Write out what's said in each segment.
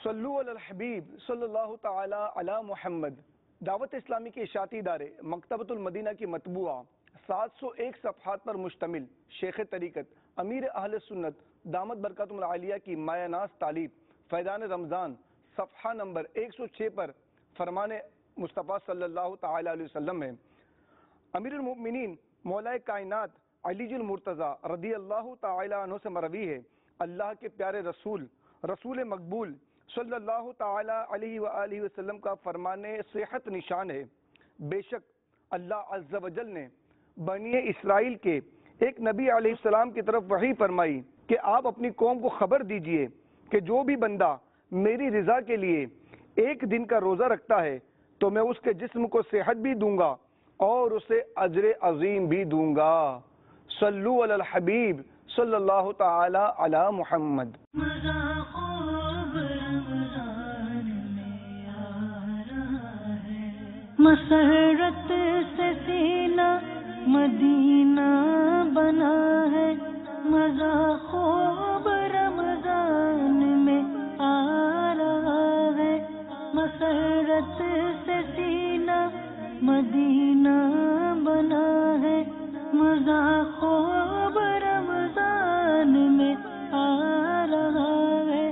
صلو علی الحبیب صلی اللہ تعالی علی محمد۔ دعوت اسلامی کے اشاعتی ادارے مکتبۃ المدینہ کی مطبوعہ 701 صفحات پر مشتمل شیخ طریقت امیر اہل سنت دامت برکاتہم العالیہ کی مایہ ناز تعلیف فیضان رمضان صفحہ نمبر 106 پر فرمان مصطفیٰ صلی اللہ تعالی علیہ وسلم ہے۔ امیر المؤمنین مولا کائنات علی المرتضیٰ رضی اللہ تعالی عنہ سے مروی ہے، اللہ کے پیارے رسول مقبول صلی اللہ تعالی علیہ وآلہ وسلم کا فرمان صحت نشان ہے، بے شک اللہ عز و جل نے بنی اسرائیل کے ایک نبی علیہ السلام کی طرف وحی فرمائی کہ آپ اپنی قوم کو خبر دیجئے کہ جو بھی بندہ میری رضا کے لیے ایک دن کا روزہ رکھتا ہے تو میں اس کے جسم کو صحت بھی دوں گا اور اسے اجر عظیم بھی دوں گا۔ صلو علی الحبیب صلی اللہ تعالی علی محمد۔ مسرت سے سینہ مدینہ بنا ہے، مزہ خوب رمضان میں آ رہا ہے۔ مسرت سے سینہ مدینہ بنا ہے، مزہ خوب رمضان میں آ رہا ہے۔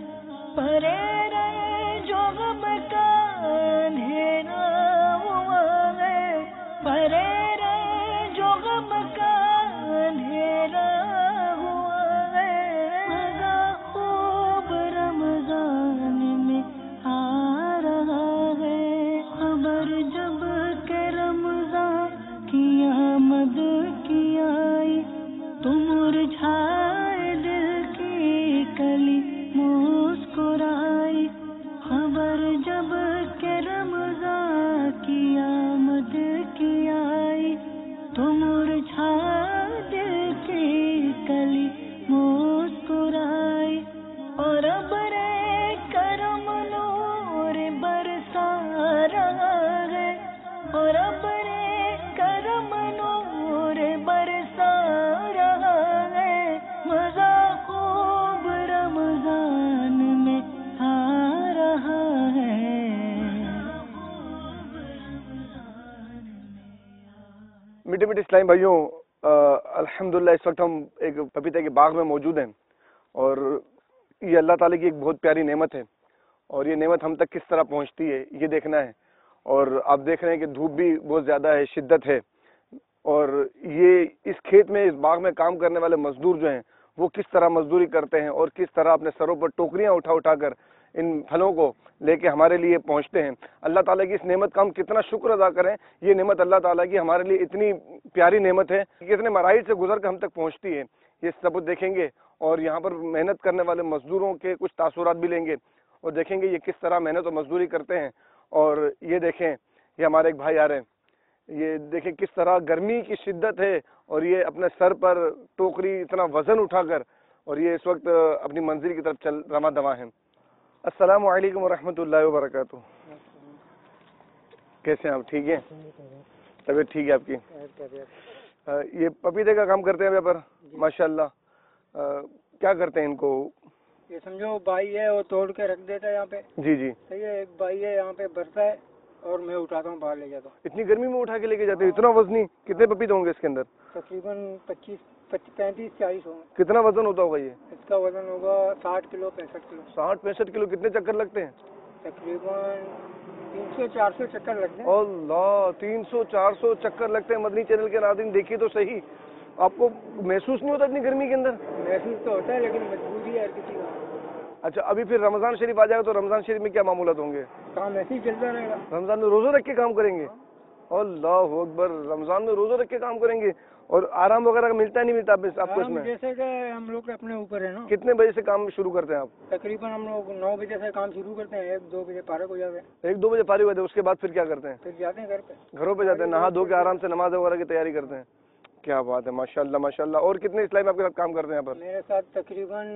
پرے رہے جو غم کا اندھیرا ہوا ہے، پرے رہے جو غم کا اندھیرا ہوا ہے۔ مزہ خوب رمضان میں آ رہا ہے۔ خبر جب کہ رمضان کی آمد کی آئی تو مرجھائے دل کی کلی مسکرائی۔ خبر جب کہ رمضان کی آمد کی آئی تو مرجھائے دل کی کلی مسکرائی، اور ابر کرم نور برسا رہا ہے، اور ابر کرم نور برسا رہا ہے۔ مزہ خوب رمضان میں آ رہا ہے۔ میٹھے میٹھے اسلامی بھائیوں، الحمدللہ اس وقت ہم ایک پپیتے کے باغ میں موجود ہیں، اور یہ اللہ تعالیٰ کی ایک بہت پیاری نعمت ہے، اور یہ نعمت ہم تک کس طرح پہنچتی ہے یہ دیکھنا ہے۔ اور آپ دیکھ رہے ہیں کہ دھوپ بھی بہت زیادہ ہے، شدت ہے، اور یہ اس کھیت میں اس باغ میں کام کرنے والے مزدور جو ہیں وہ کس طرح مزدوری کرتے ہیں اور کس طرح اپنے سروں پر ٹوکریاں اٹھا کر ان پھلوں کو لے کے ہمارے لیے پہنچتے ہیں۔ اللہ تعالیٰ کی اس نعمت کا ہم کتنا شکر ادا کریں۔ یہ نعمت اللہ تعالیٰ کی ہمارے لیے اتنی پیاری نعمت ہے کہ کتنے مراحل سے گزر کر ہم تک پہنچتی ہے، یہ سب دیکھیں گے، اور یہاں پر محنت کرنے والے مزدوروں کے کچھ تاثرات بھی لیں گے اور دیکھیں گے یہ کس طرح محنت اور مزدوری کرتے ہیں۔ اور یہ دیکھیں، یہ ہمارے ایک بھائی آ رہے ہیں، یہ دیکھیں کس طرح گرمی کی شدت ہے، اور یہ اپنے سر پر ٹوکری اتنا وزن اٹھا کر، اور یہ اس وقت اپنی منزل کی طرف چل رواں دواں ہیں۔ السلام علیکم ورحمۃ اللہ وبرکاتہ۔ کیسے ہیں آپ؟ ٹھیک ہیں؟ طبیعت ٹھیک ہے آپ کی؟ یہ پپیتے کا کام کرتے ہیں یہاں پر؟ ماشاء اللہ۔ کیا کرتے ہیں ان کو؟ یہ سمجھو بھائی ہے، وہ توڑ کے رکھ دیتا ہے یہاں پہ۔ جی جی، صحیح ہے، ایک بھائی ہے یہاں پہ برتا ہے اور میں اٹھاتا ہوں، باہر لے جاتا ہوں۔ اتنی گرمی میں اٹھا کے لے کے جاتے ہیں؟ اتنا وزنی؟ کتنے پپیتے ہوں گے اس کے اندر؟ تقریباً 35-40 ہوں گے۔ کتنا وزن ہوتا ہوگا یہ؟ اس کا وزن ہوگا 60 کلو 65 کلو۔ 60-65 کلو۔ کتنے چکر لگتے ہیں؟ تقریباً 300-400 چکر لگتے ہیں۔ اللہ، 300-400 چکر لگتے ہیں۔ مدنی چینل کے ناظرین دیکھیے تو صحیح، آپ کو محسوس نہیں ہوتا اتنی گرمی کے اندر؟ محسوس تو ہوتا ہے لیکن مجبوری ہے ہر کسی کا۔ اچھا، ابھی پھر رمضان شریف آ جائے گا تو رمضان شریف میں کیا معمولات ہوں گے؟ کام ایسے ہی چلتا رہے گا۔ رمضان میں روزہ رکھ کے کام کریں گے؟ اللہ اکبر، رمضان میں روزہ رکھ کے کام کریں گے، اور آرام وغیرہ کا ملتا نہیں ملتا آپ کو اس میں؟ جیسے کہ ہم لوگ اپنے اوپر ہے نا۔ کتنے بجے سے کام شروع کرتے ہیں آپ؟ تقریباً ہم لوگ 9 بجے سے کام شروع کرتے ہیں، 1-2 بجے فارغ ہو جاتے ہیں۔ 1-2 بجے فارغ ہوتے ہیں، اس کے بعد پھر کیا کرتے ہیں؟ پھر جاتے ہیں گھر پہ، گھروں پہ جاتے ہیں، نہا دھو کے آرام سے نماز وغیرہ کی تیاری کرتے ہیں۔ کیا بات ہے، ماشاء اللہ ماشاء اللہ۔ اور کتنے اسلامی آپ کے ساتھ کام کرتے ہیں یہاں پر؟ میرے ساتھ تقریباً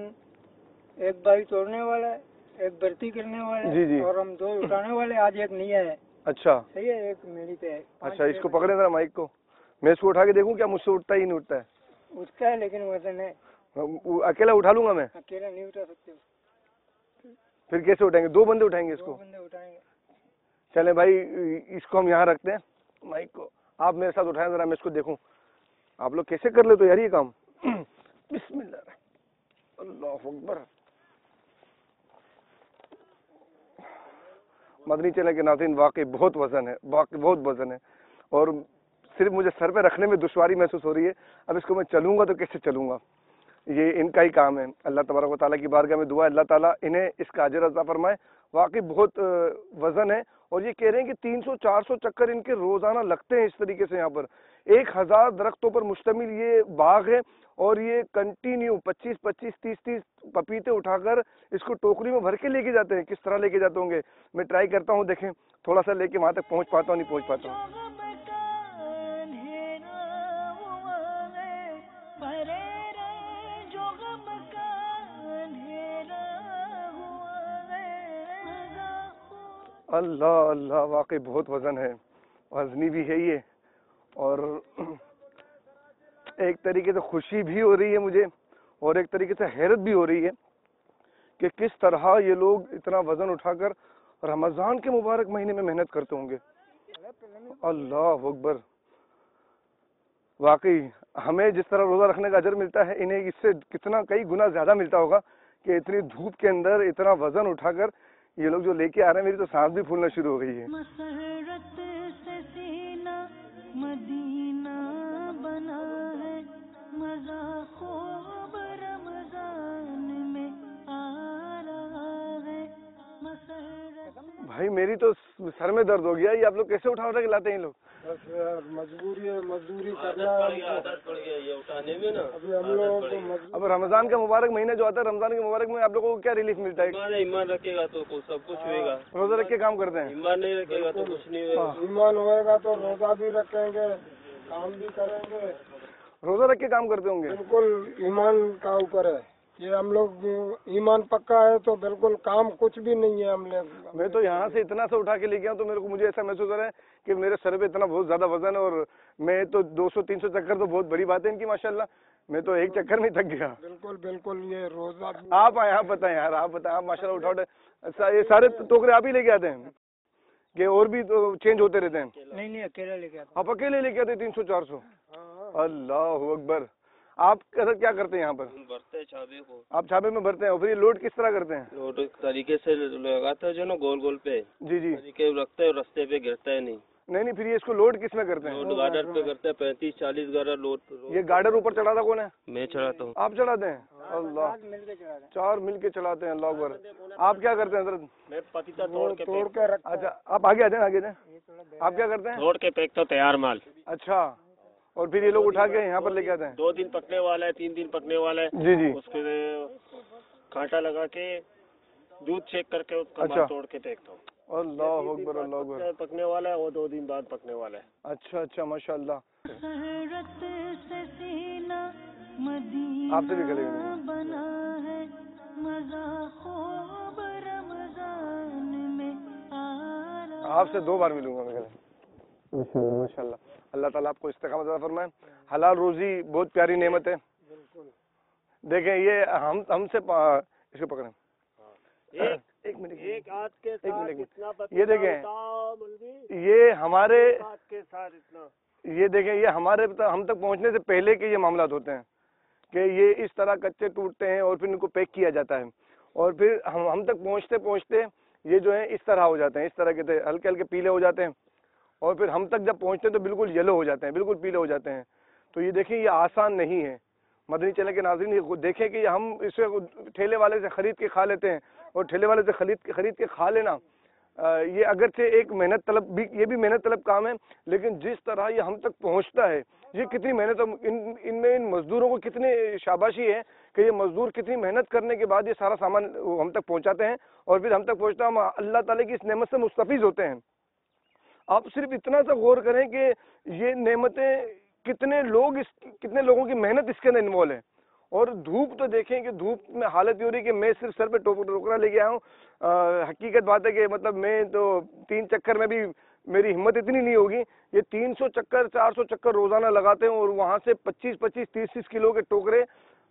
ایک بھائی توڑنے والا ہے، ایک برتی کرنے والا جی جی، ہے، اور ہم 2 اٹھانے والے۔ آج ایک نیا ہے۔ اچھا صحیح ہے، ایک میری پہ ہے۔ اچھا، اس کو پکڑے ذرا مائک کو، میں اس کو اٹھا کے دیکھوں کیا مجھ سے اٹھتا ہی نہیں اٹھتا ہے؟ اٹھتا ہے لیکن وزن ہے، اکیلا اٹھا لوں گا میں؟ اکیلا نہیں اٹھا سکتے۔ پھر کیسے اٹھائیں گے؟ 2 بندے اٹھائیں گے اس دو کو؟ بندے اٹھائیں گے. چلیں بھائی اس کو ہم یہاں رکھتے ہیں مائک کو, آپ میرے ساتھ اٹھائیں ذرا, میں اس کو دیکھوں آپ لوگ کیسے کر لیتے یار یہ کام. بسم اللہ, اللہ اکبر. مدنی چینل کے ناظرین واقعی بہت وزن ہے, واقعی بہت وزن ہے, اور صرف مجھے سر پہ رکھنے میں دشواری محسوس ہو رہی ہے. اب اس کو میں چلوں گا تو کیسے چلوں گا؟ یہ ان کا ہی کام ہے. اللہ تبارک و تعالیٰ کی بارگاہ میں دعا ہے اللہ تعالیٰ انہیں اس کا اجر عطا فرمائے. واقعی بہت وزن ہے, اور یہ کہہ رہے ہیں کہ 300-400 چکر ان کے روزانہ لگتے ہیں اس طریقے سے. یہاں پر 1000 درختوں پر مشتمل یہ باغ ہے, اور یہ کنٹینیو 25-25 30-30 پپیتے اٹھا کر اس کو ٹوکری میں بھر کے لے کے جاتے ہیں. کس طرح لے کے جاتے ہوں گے؟ میں ٹرائی کرتا ہوں, دیکھیں تھوڑا سا لے کے وہاں تک پہنچ پاتا ہوں نہیں پہنچ پاتا ہوں. اللہ اللہ, واقعی بہت وزن ہے, وزنی بھی ہے یہ, اور ایک طریقے سے خوشی بھی ہو رہی ہے مجھے, اور ایک طریقے سے حیرت بھی ہو رہی ہے کہ کس طرح یہ لوگ اتنا وزن اٹھا کر رمضان کے مبارک مہینے میں محنت کرتے ہوں گے. اللہ اکبر. واقعی ہمیں جس طرح روزہ رکھنے کا اجر ملتا ہے, انہیں اس سے کتنا کئی گنا زیادہ ملتا ہوگا کہ اتنی دھوپ کے اندر اتنا وزن اٹھا کر یہ لوگ جو لے کے آ رہے ہیں. میری تو سانس بھی پھولنا شروع ہو گئی ہے. مسرت سے سینہ مدینہ بنا ہے, مزہ خوب رمضان میں آ رہا ہے. بھائی میری تو سر میں درد ہو گیا. یہ آپ لوگ کیسے اٹھا اٹھا کے لاتے ہیں یہ لوگ؟ بس مجبوری ہے, مزدوری کرنا ہے ابھی ہم لوگوں کو. اب رمضان کا مبارک مہینہ جو آتا ہے, رمضان کے مبارک میں آپ لوگوں کو کیا ریلیف ملتا ہے؟ ایمان رکھے گا تو سب کچھ ہوئے گا. روزہ رکھ کے کام کرتے ہیں. ایمان نہیں رکھے گا تو کچھ نہیں ہوئے گا. ایمان ہوئے گا تو روزہ بھی رکھیں گے, کام بھی کریں گے. روزہ رکھ کے کام کرتے ہوں گے. بالکل ایمان کا اوپر ہے یہ. ہم لوگ ایمان پکا ہے تو بالکل کام کچھ بھی نہیں ہے. ہم لوگ میں تو یہاں سے اتنا سا اٹھا کے لے گیا تو مجھے ایسا محسوس ہو رہا ہے کہ میرے سر پہ اتنا بہت زیادہ وزن ہے, اور میں تو 200-300 چکر تو بہت بڑی بات ہے ان کی ماشاءاللہ. میں تو ایک چکر میں تھک گیا. بالکل بالکل یہ روزہ. آپ آئے, آپ بتائیں یار, آپ بتائیں. آپ ماشاءاللہ اٹھا یہ سارے ٹوکرے آپ ہی لے کے آتے ہیں کہ اور بھی تو چینج ہوتے رہتے ہیں؟ نہیں اکیلا لے کے آتا. آپ اکیلے لے کے آتے 300-400؟ اللہ اکبر. آپ کیا کرتے ہیں یہاں پر؟ بھرتے ہیں چھابے کو. آپ چھابے میں بھرتے ہیں, اور پھر یہ لوڈ کس طرح کرتے ہیں؟ لوڈ طریقے سے لگاتا ہے جو نا گول گول پہ. جی جی. طریقے رکھتے ہیں, رستے پہ گرتا ہے نہیں. نہیں پھر یہ اس کو لوڈ کس میں کرتے ہیں؟ لوڈ گارڈر پہ کرتے ہیں, 35-40 گارڈر لوڈ. یہ گارڈر اوپر چڑھاتا کون ہے؟ میں چڑھاتا ہوں. آپ چڑھاتے ہیں؟ اللہ, 4 مل کے چلاتے ہیں. اللہ اکبر. آپ کیا کرتے ہیں حضرت؟ میں پتیتا توڑ کے رکھتا. اچھا آپ آگے آ جائیں. آپ کیا کرتے ہیں؟ توڑ کے پیک تو تیار مال. اچھا, اور پھر یہ لوگ اٹھا کے یہاں پر لے کے آتے ہیں؟ 2 دن پکنے والا ہے, 3 دن پکنے والا ہے. جی جی. اس کے کانٹا لگا کے دودھ چیک کر کے اس کا مال توڑ کے پھینکتا ہوں. اللہ اکبر. اللہ اکبر. پکنے والا ہے وہ 2 دن بعد پکنے والا ہے. اچھا ماشاء اللہ. مسرت سے سینہ آپ سے بھی کریں گے. مدینہ بنا ہے, مزہ خوب رمضان میں آ رہا. آپ سے 2 بار ملوں گا میں. ماشاء اللہ. اللہ تعالیٰ آپ کو استقامت عطا فرمائے. حلال روزی بہت پیاری نعمت ہے. دیکھیں یہ ہم سے اس کو پکڑیں. ایک منٹ. یہ دیکھیں یہ ہمارے, یہ دیکھیں یہ ہمارے ہم تک پہنچنے سے پہلے کے یہ معاملات ہوتے ہیں کہ یہ اس طرح کچے ٹوٹتے ہیں اور پھر ان کو پیک کیا جاتا ہے, اور پھر ہم تک پہنچتے پہنچتے یہ جو ہے اس طرح ہو جاتے ہیں, اس طرح کے ہلکے ہلکے پیلے ہو جاتے ہیں, اور پھر ہم تک جب پہنچتے ہیں تو بالکل یلو ہو جاتے ہیں, بالکل پیلے ہو جاتے ہیں. تو یہ دیکھیں یہ آسان نہیں ہے. مدنی چینل کے ناظرین یہ دیکھیں کہ ہم اسے ٹھیلے والے سے خرید کے کھا لیتے ہیں, اور ٹھیلے والے سے خرید کے کھا لینا یہ اگرچہ ایک محنت طلب بھی, یہ بھی محنت طلب کام ہے, لیکن جس طرح یہ ہم تک پہنچتا ہے یہ کتنی محنت, ان میں ان مزدوروں کو کتنی شاباشی ہے کہ یہ مزدور کتنی محنت کرنے کے بعد یہ سارا سامان ہم تک پہنچاتے ہیں, اور پھر ہم تک پہنچتا ہم اللہ تعالیٰ کی اس نعمت سے مستفیض ہوتے ہیں. آپ صرف اتنا سا غور کریں کہ یہ نعمتیں کتنے لوگوں کی محنت اس کے اندر انوالو ہے. اور دھوپ تو دیکھیں کہ دھوپ میں حالت یہ ہو رہی ہے کہ میں صرف سر پہ ٹوکرا لے کے آیا ہوں. حقیقت بات ہے کہ مطلب میں تو 3 چکر میں بھی میری ہمت اتنی نہیں ہوگی. یہ 300 چکر 400 چکر روزانہ لگاتے ہیں, اور وہاں سے 25-30 کلو کے ٹوکرے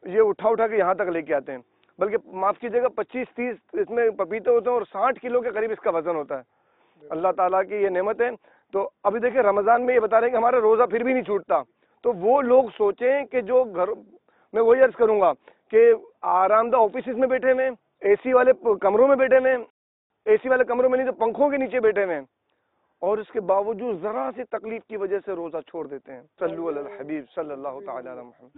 یہ اٹھا کے یہاں تک لے کے آتے ہیں. بلکہ معاف کیجیے گا 25-30 اس میں پپیتے ہوتے ہیں اور 60 کلو کے قریب اس کا وزن ہوتا ہے. اللہ تعالیٰ کی یہ نعمت ہے. تو ابھی دیکھیں رمضان میں یہ بتا رہے ہیں کہ ہمارا روزہ پھر بھی نہیں چھوٹتا. تو وہ لوگ سوچیں کہ جو گھر میں وہی عرض کروں گا کہ آرام دہ آفیسز میں بیٹھے ہوئے, اے سی والے کمروں میں بیٹھے ہوئے, اے سی والے کمروں میں نہیں تو پنکھوں کے نیچے بیٹھے ہوئے, اور اس کے باوجود ذرا سی تکلیف کی وجہ سے روزہ چھوڑ دیتے ہیں. صلو علی الحبیب صلی اللہ تعالی علی محمد.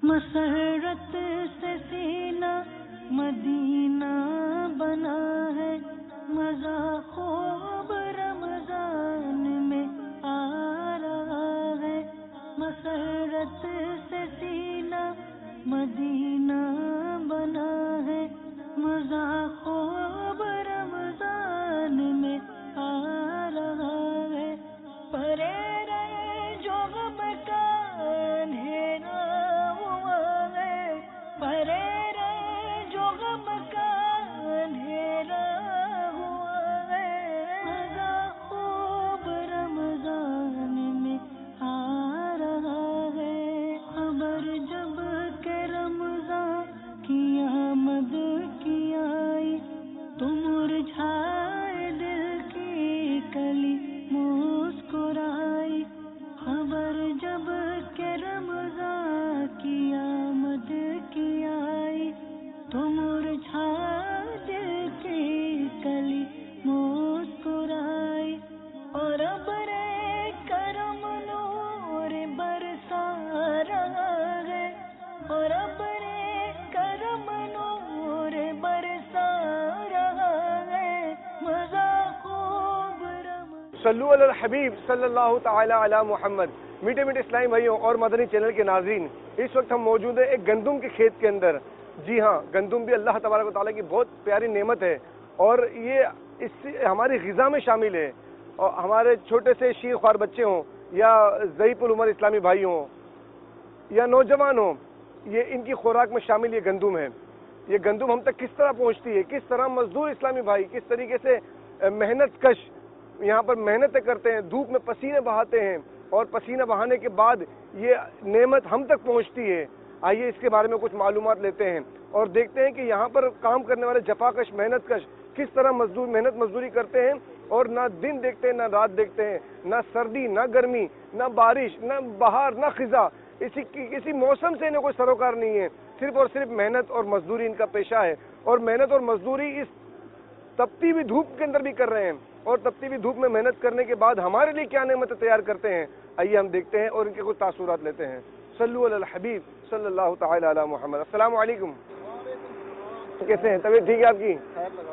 مسرت سے سینہ مدینہ بنا ہے, مزہ خوب رمضان میں آ رہا ہے. مسرت سے سینہ مدینہ بنا ہے, مزہ خوب رمضان میں آ رہا ہے. پرے رہے جو غم کا اندھیرا ہوا ہے, پرے رہے جو غم کا اندھیرا ہوا ہے. مزہ خوب رمضان میں آ رہا ہے. خبر جب کہ رمضان کی آمد کی آئی, تو مرجھائے دل کی کلی مسکرائی. خبر جب کہ رمضان کی آمد کی آئی, تو مرجھائے دل کی کلی مسکرائی. اور ابرے کرم نور برسا رہا ہے, اور ابرے کرم نور برسا رہا ہے. مزہ خوب صلو علی الحبیب صلی اللہ تعالی علی محمد. میٹھے میٹھے اسلامی بھائیوں اور مدنی چینل کے ناظرین, اس وقت ہم موجود ہیں ایک گندم کے کھیت کے اندر. جی ہاں, گندم بھی اللہ تبارک و تعالیٰ کی بہت پیاری نعمت ہے, اور یہ اس سے ہماری غذا میں شامل ہے. اور ہمارے چھوٹے سے شیر خوار بچے ہوں یا ضعیف العمر اسلامی بھائی ہوں یا نوجوان ہوں, یہ ان کی خوراک میں شامل یہ گندم ہے. یہ گندم ہم تک کس طرح پہنچتی ہے, کس طرح مزدور اسلامی بھائی کس طریقے سے محنت کش یہاں پر محنتیں کرتے ہیں, دھوپ میں پسینے بہاتے ہیں, اور پسینہ بہانے کے بعد یہ نعمت ہم تک پہنچتی ہے. آئیے اس کے بارے میں کچھ معلومات لیتے ہیں اور دیکھتے ہیں کہ یہاں پر کام کرنے والے جفاکش محنت کش کس طرح محنت مزدوری کرتے ہیں, اور نہ دن دیکھتے ہیں نہ رات دیکھتے ہیں, نہ سردی نہ گرمی نہ بارش نہ بہار نہ خزاں, کسی موسم سے انہیں کوئی سروکار نہیں ہے. صرف اور صرف محنت اور مزدوری ان کا پیشہ ہے, اور محنت اور مزدوری اس تپتی ہوئی دھوپ کے اندر بھی کر رہے ہیں, اور تپتی ہوئی دھوپ میں محنت کرنے کے بعد ہمارے لیے کیا نعمتیں تیار کرتے ہیں. آئیے ہم دیکھتے ہیں اور ان کے کچھ تاثرات لیتے ہیں. صلو علی الحبیب صلی اللہ تعالی علی محمد. السلام علیکم. کیسے ہیں, طبیعت ٹھیک ہے آپ کی؟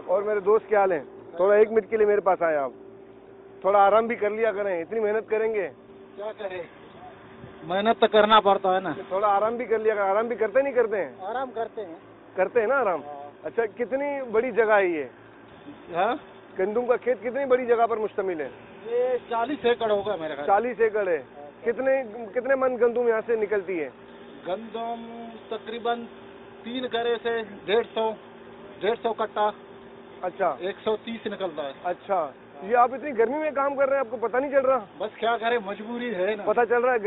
اور میرے دوست کیا حال ہیں؟ تھوڑا 1 منٹ کے لیے میرے پاس آئے آپ, تھوڑا آرام بھی کر لیا کریں, اتنی محنت کریں گے کیا کریں, محنت تو کرنا پڑتا ہے نا. تھوڑا آرام بھی کر لیا کریں. آرام بھی کرتے نہیں کرتے ہیں؟ آرام کرتے ہیں نا آرام. اچھا, کتنی بڑی جگہ ہے یہ گندم کا کھیت, کتنی بڑی جگہ پر مشتمل ہے؟ یہ 40 ایکڑ ہوگا میرے خیال. 40 ایکڑ ہے. کتنے من گندم یہاں سے نکلتی ہے؟ گندم تقریباً 3 گھرے سے 150 کٹا. اچھا, 130 نکلتا ہے. اچھا, یہ آپ اتنی گرمی میں کام کر رہے ہیں, آپ کو پتہ نہیں چل رہا؟ بس کیا کریں, مجبوری ہے نا. پتہ چل رہا ہے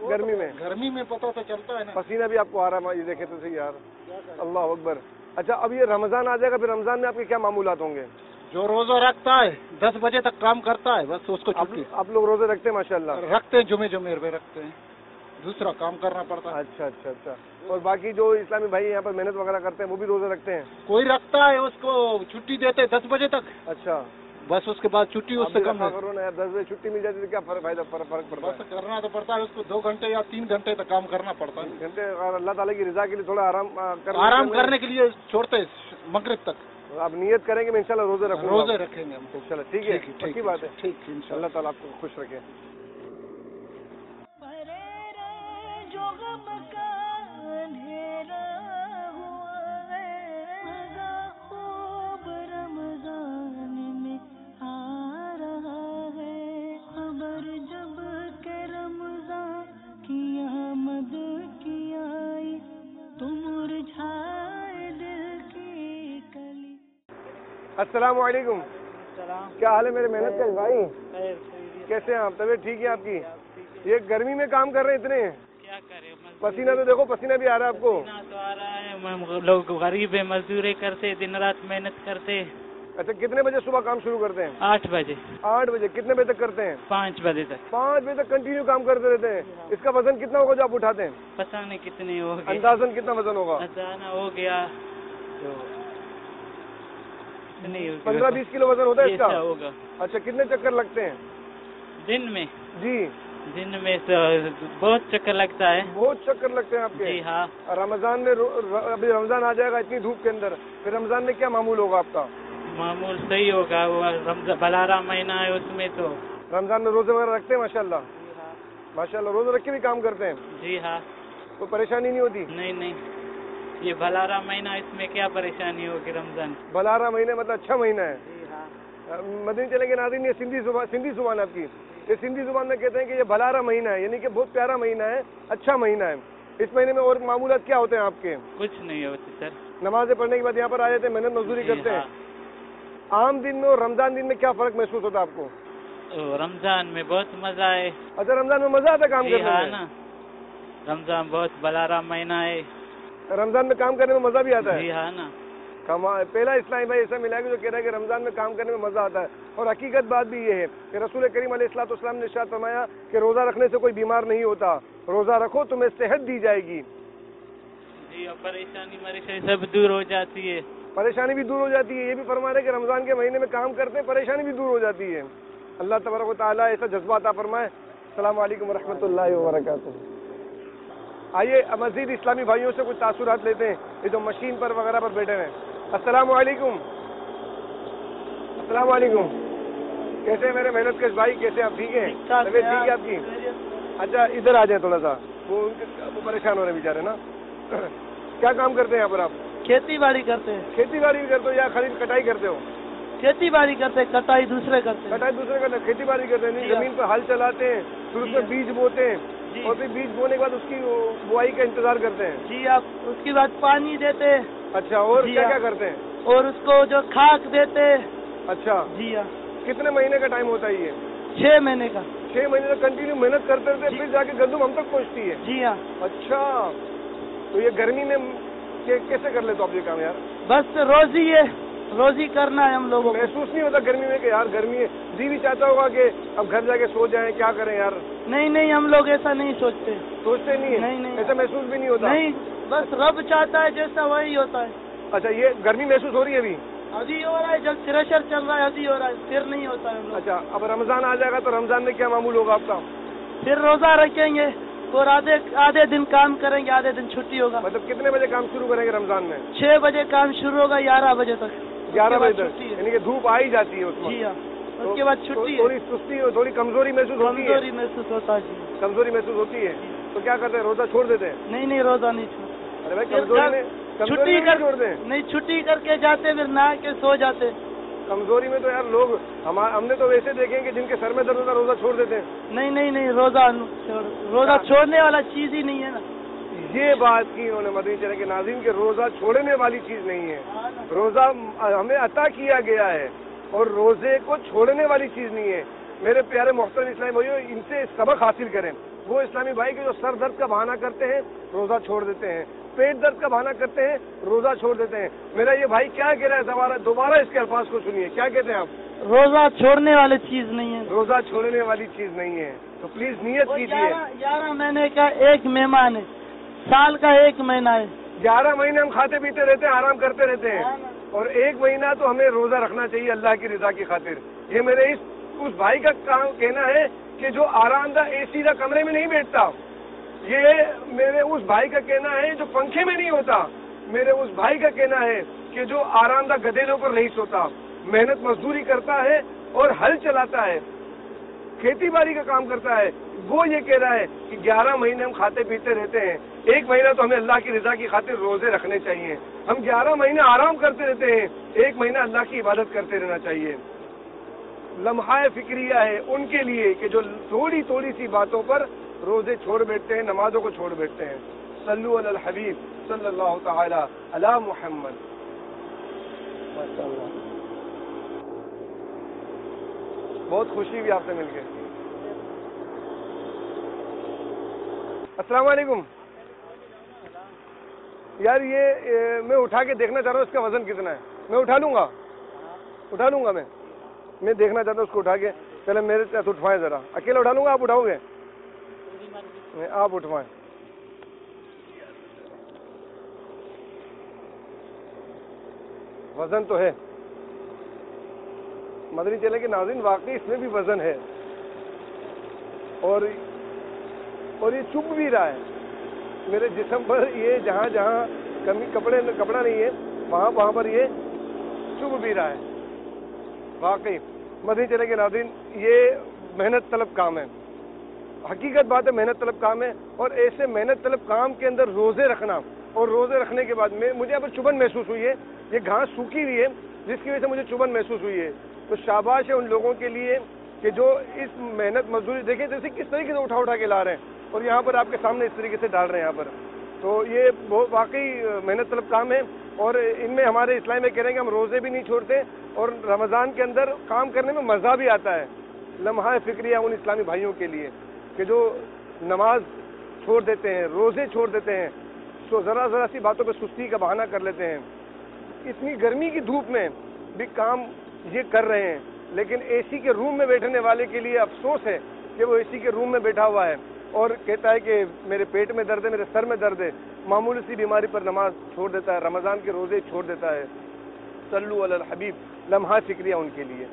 گرمی میں پتہ تو چلتا ہے نا. پسینہ بھی آپ کو آ رہا ہے, یہ دیکھیں تو صحیح یار. اللہ اکبر. اچھا, اب یہ رمضان آ جائے گا, پھر رمضان میں آپ کے کیا معمولات ہوں گے؟ جو روزہ رکھتا ہے 10 بجے تک کام کرتا ہے, بس اس کو چھٹی. آپ لوگ روزے رکھتے ہیں؟ ماشاء اللہ رکھتے ہیں, جمعے پہ رکھتے ہیں, دوسرا کام کرنا پڑتا ہے. اچھا. اور باقی جو اسلامی بھائی یہاں پر محنت وغیرہ کرتے ہیں وہ بھی روزے رکھتے ہیں؟ کوئی رکھتا ہے, اس کو چھٹی دیتے 10 بجے تک. اچھا, بس اس کے بعد چھٹی اس سے کم ہے. کرو نا یار, 10 بجے چھٹی مل جاتی ہے تو کیا فرق پڑتا ہے؟ بس کرنا تو پڑتا ہے, اس کو 2 گھنٹے یا 3 گھنٹے تک کام کرنا پڑتا ہے. گھنٹے, اور اللہ تعالیٰ کی رضا کے لیے تھوڑا آرام کرنے کے لیے چھوڑتے مغرب تک. آپ نیت کریں گے میں انشاءاللہ روزے رکھیں گے ہم انشاءاللہ. ٹھیک ہے, اچھی بات ہے. ٹھیک, اللہ تعالیٰ آپ کو خوش رکھے. جو غم کا اندھیرا ہوا ہے, مزہ خوب رمضان میں آ رہا ہے. خبر جب کہ رمضان کی آمد کی آئی, تو مرجھائے دل کی کلی. السلام کیا حال ہے میرے محنت کش بھائی؟ کیسے ہیں آپ؟ طبیعت ٹھیک ہے آپ کی؟ یہ گرمی میں کام کر رہے ہیں اتنے؟ کیا کرے پسینہ تو دیکھو، پسینہ بھی آ رہا ہے آپ کو. پسینہ تو آ رہا ہے، لوگ غریب ہے، مزدوری کرتے، دن رات محنت کرتے. اچھا کتنے بجے صبح کام شروع کرتے ہیں؟ 8 بجے. 8 بجے. کتنے بجے تک کرتے ہیں؟ 5 بجے تک. 5 بجے تک کنٹینیو کام کرتے رہتے ہیں. اس کا وزن کتنا ہوگا جو آپ اٹھاتے ہیں؟ پتہ نہیں کتنے ہو گئے، اندازاً کتنا وزن ہوگا؟ اچانک ہو گیا تو 15-20 کلو وزن ہوتا ہے اس کا؟ ہوگا. اچھا کتنے چکر لگتے ہیں دن میں؟ جی دن میں تو بہت چکر لگتا ہے. بہت چکر لگتے ہیں آپ کے؟ جی ہاں. رمضان میں ابھی رمضان آ جائے گا اتنی دھوپ کے اندر، پھر رمضان میں کیا معمول ہوگا آپ کا؟ معمول صحیح ہوگا، وہ رمضان بلارہ مہینہ ہے اس میں تو. رمضان میں روزے وغیرہ رکھتے ہیں؟ ماشاءاللہ ماشاءاللہ روزے رکھ کے بھی کام کرتے ہیں؟ جی ہاں. کوئی پریشانی نہیں ہوتی؟ نہیں، یہ بلارہ مہینہ، اس میں کیا پریشانی ہوگی رمضان؟ بلارہ مہینے مطلب اچھا مہینہ ہے. جی ہاں. مدنی چلیں گے ناظرین، یہ سندھی زبان آپ کی، یہ سندھی زبان میں کہتے ہیں کہ یہ بلارہ مہینہ ہے، یعنی کہ بہت پیارا مہینہ ہے، اچھا مہینہ ہے. اس مہینے میں اور معمولات کیا ہوتے ہیں آپ کے؟ کچھ نہیں ہوتی سر. نمازیں پڑھنے کے بعد یہاں پر آ جاتے ہیں، محنت مزدوری کرتے ہیں. عام دن میں اور رمضان دن میں کیا فرق محسوس ہوتا ہے آپ کو؟ رمضان میں بہت مزہ ہے. اچھا رمضان میں مزہ آتا ہے کام جی کرنے ہاں میں؟ نا، رمضان بہت بلارہ مہینہ ہے. رمضان میں کام کرنے میں مزہ بھی آتا ہے؟ جی ہاں نا. پہلا اسلامی بھائی ایسا ملا ہے جو کہہ رہا ہے کہ رمضان میں کام کرنے میں مزہ آتا ہے. اور حقیقت بات بھی یہ ہے کہ رسول کریم علیہ الصلوۃ والسلام نے ارشاد فرمایا کہ روزہ رکھنے سے کوئی بیمار نہیں ہوتا، روزہ رکھو تمہیں صحت دی جائے گی. جی، اور پریشانی سب دور ہو جاتی ہے. پریشانی بھی دور ہو جاتی ہے. یہ بھی فرما رہے کہ رمضان کے مہینے میں کام کرتے ہیں، پریشانی بھی دور ہو جاتی ہے. اللہ تبارک و تعالیٰ ایسا جذبہ عطا فرمائے. السلام علیکم ورحمۃ اللہ وبرکاتہ. آئیے مزید اسلامی بھائیوں سے کچھ تاثرات لیتے ہیں، یہ جو مشین پر وغیرہ پر بیٹھے ہیں. السلام علیکم. السلام علیکم. کیسے میرے محنت کش بھائی، کیسے آپ؟ ٹھیک ہیں؟ طبیعت ٹھیک ہے آپ کی؟ اچھا ادھر آ جائیں تھوڑا سا، وہ پریشان ہو رہے ہیں بیچارے نا. کیا کام کرتے ہیں یہاں پر آپ؟ کھیتی باڑی کرتے ہیں. کھیتی باڑی بھی کرتے ہو یا خرید کٹائی کرتے ہو؟ کھیتی باڑی کرتے ہیں، کٹائی دوسرے کرتے ہیں. کٹائی دوسرے کرتے ہیں، کھیتی باڑی کرتے ہیں. زمین پر ہل چلاتے ہیں، پھر اس میں بیج بوتے ہیں، اور پھر بیج بونے کے بعد اس کی بوائی کا انتظار کرتے ہیں. جی، آپ اس کے بعد پانی دیتے ہیں. اچھا، اور کیا کیا کرتے ہیں؟ اور اس کو جو کھاک دیتے ہیں. اچھا جی ہاں. کتنے مہینے کا ٹائم ہوتا ہے یہ؟ 6 مہینے کا. 6 مہینے تک کنٹینیو محنت کرتے رہتے، پھر جا کے گندم ہم تک پہنچتی ہے. جی ہاں. اچھا، تو یہ گرمی میں کیسے کر لیتے ہو آپ یہ کام یار؟ بس روزی ہے، روزی کرنا ہے ہم لوگوں کو. محسوس نہیں ہوتا گرمی میں کہ یار گرمی ہے؟ جی بھی چاہتا ہوگا کہ اب گھر جا کے سو جائیں، کیا کریں یار؟ نہیں، ہم لوگ ایسا نہیں سوچتے. سوچتے نہیں ہیں؟ نہیں. ایسا محسوس بھی نہیں ہوتا؟ نہیں، بس رب چاہتا ہے جیسا وہی ہوتا ہے. اچھا، یہ گرمی محسوس ہو رہی ہے ابھی؟ ابھی ہو رہا ہے، جب تھریشر چل رہا ہے ابھی ہو رہا ہے، پھر نہیں ہوتا ہے ہم لوگ. اچھا، اب رمضان آ جائے گا تو رمضان میں کیا معمول ہوگا آپ کا؟ پھر روزہ رکھیں گے اور آدھے دن کام کریں گے، آدھے دن چھٹی ہوگا. مطلب کتنے بجے کام شروع کریں گے رمضان میں؟ 6 بجے کام شروع ہوگا، 11 بجے تک. 11 بجے تک، یعنی کہ دھوپ آ ہی جاتی ہے اس میں. جی ہاں. اس کے بعد چھٹی ہے. تھوڑی سستی، تھوڑی کمزوری محسوس ہوتی ہے؟ کمزوری محسوس ہوتا ہے. جی، کمزوری محسوس ہوتی ہے. تو کیا کرتے ہیں، روزہ چھوڑ دیتے ہیں؟ نہیں، روزہ نہیں چھوڑ. ارے بھائی کمزوری میں چھوڑ دیں. نہیں، چھٹی کر کے جاتے، پھر نہا کے سو جاتے. کمزوری میں تو یار لوگ ہم نے تو ویسے دیکھیں کہ جن کے سر میں درد ہوتا ہے روزہ چھوڑ دیتے ہیں. نہیں، روزہ چھوڑنے والا چیز ہی نہیں ہے نا. یہ بات کی انہوں نے مدنی چینل کے ناظرین کہ روزہ چھوڑنے والی چیز نہیں ہے. روزہ ہمیں عطا کیا گیا ہے اور روزے کو چھوڑنے والی چیز نہیں ہے. میرے پیارے محترم اسلامی بھائیوں، ان سے سبق حاصل کریں. وہ اسلامی بھائی کے جو سر درد کا بہانہ کرتے ہیں روزہ چھوڑ دیتے ہیں، پیٹ درد کا بہانہ کرتے ہیں روزہ چھوڑ دیتے ہیں. میرا یہ بھائی کیا کہہ رہا ہے، دوبارہ اس کے الفاظ کو سنیے. کیا کہتے ہیں آپ؟ روزہ چھوڑنے والی چیز نہیں ہے. روزہ چھوڑنے والی چیز نہیں ہے. تو پلیز نیت کیجیے. 11 مہینے کا ایک مہمان ہے، سال کا 1 مہینہ ہے. 11 مہینے ہم کھاتے پیتے رہتے ہیں، آرام کرتے رہتے ہیں، اور 1 مہینہ تو ہمیں روزہ رکھنا چاہیے اللہ کی رضا کی خاطر. یہ میرے اس بھائی کا کہنا ہے کہ جو آرام دہ اے سی دہ کمرے میں نہیں بیٹھتا. یہ میرے اس بھائی کا کہنا ہے جو پنکھے میں نہیں ہوتا. میرے اس بھائی کا کہنا ہے کہ جو آرام دہ گدھیلوں پر نہیں سوتا، محنت مزدوری کرتا ہے اور ہل چلاتا ہے، کھیتی باڑی کا کام کرتا ہے. وہ یہ کہہ رہا ہے کہ 11 مہینے ہم کھاتے پیتے رہتے ہیں، 1 مہینہ تو ہمیں اللہ کی رضا کی خاطر روزے رکھنے چاہیے. ہم 11 مہینے آرام کرتے رہتے ہیں، 1 مہینہ اللہ کی عبادت کرتے رہنا چاہیے. لمحہ فکریہ ہے ان کے لیے کہ جو تھوڑی تھوڑی سی باتوں پر روزے چھوڑ بیٹھتے ہیں، نمازوں کو چھوڑ بیٹھتے ہیں. صلو علی الحبیب صلی اللہ تعالی علی محمد. بہت خوشی بھی آپ سے مل کے. السلام علیکم. یار یہ میں اٹھا کے دیکھنا چاہ رہا ہوں اس کا وزن کتنا ہے. میں اٹھا لوں گا میں دیکھنا چاہتا ہوں اس کو اٹھا کے. چلے میرے ساتھ اٹھوائیں ذرا. اکیلا اٹھا لوں گا, آپ اٹھاؤ گے؟ آپ اٹھوائیں. وزن تو ہے مدنی چینل کے ناظرین, واقعی اس میں بھی وزن ہے, اور یہ چپ بھی رہا ہے میرے جسم پر. یہ جہاں جہاں کپڑا نہیں ہے وہاں پر یہ چپ بھی رہا ہے. واقعی مدنی چینل کے ناظرین, یہ محنت طلب کام ہے, حقیقت بات ہے, محنت طلب کام ہے. اور ایسے محنت طلب کام کے اندر روزے رکھنا, اور روزے رکھنے کے بعد مجھے یہاں پر چبھن محسوس ہوئی ہے. یہ گھاس سوکھی ہوئی ہے جس کی وجہ سے مجھے چبھن محسوس ہوئی ہے. تو شاباش ہے ان لوگوں کے لیے کہ جو اس محنت مزدوری, دیکھیں جیسے کس طریقے سے اٹھا کے لا رہے ہیں, اور یہاں پر آپ کے سامنے اس طریقے سے ڈال رہے ہیں یہاں پر. تو یہ بہت واقعی محنت طلب کام ہے, اور ان میں ہمارے اسلام میں کہہ رہے ہیں کہ ہم روزے بھی نہیں چھوڑتے, اور رمضان کے اندر کام کرنے میں مزہ بھی آتا ہے. لمحہ فکریہ ان اسلامی بھائیوں کے لیے کہ جو نماز چھوڑ دیتے ہیں, روزے چھوڑ دیتے ہیں, تو ذرا سی باتوں پہ سستی کا بہانہ کر لیتے ہیں. اتنی گرمی کی دھوپ میں بھی کام یہ کر رہے ہیں, لیکن اے سی کے روم میں بیٹھنے والے کے لیے افسوس ہے کہ وہ اے سی کے روم میں بیٹھا ہوا ہے اور کہتا ہے کہ میرے پیٹ میں درد ہے, میرے سر میں درد ہے. معمولی سی بیماری پر نماز چھوڑ دیتا ہے, رمضان کے روزے چھوڑ دیتا ہے. صلو علی الحبیب, لمحہ شکریہ ان کے لیے.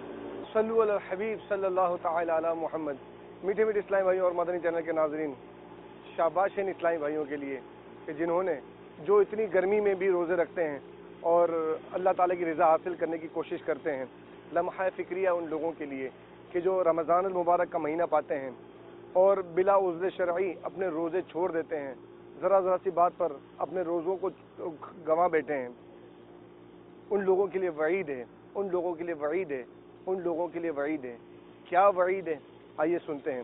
صلو علی الحبیب صلی اللہ تعالی علی محمد. میٹھے میٹھے اسلامی بھائیوں اور مدنی چینل کے ناظرین, شاباش ان اسلامی بھائیوں کے لیے کہ جنہوں نے جو اتنی گرمی میں بھی روزے رکھتے ہیں اور اللہ تعالیٰ کی رضا حاصل کرنے کی کوشش کرتے ہیں. لمحہ فکریہ ان لوگوں کے لیے کہ جو رمضان المبارک کا مہینہ پاتے ہیں اور بلا عذر شرعی اپنے روزے چھوڑ دیتے ہیں, ذرا سی بات پر اپنے روزوں کو گنوا بیٹھے ہیں. ان لوگوں کے لیے وعید ہے, ان لوگوں کے لیے وعید ہے, ان لوگوں کے لیے وعید ہے. کیا وعید ہے, آئیے سنتے ہیں.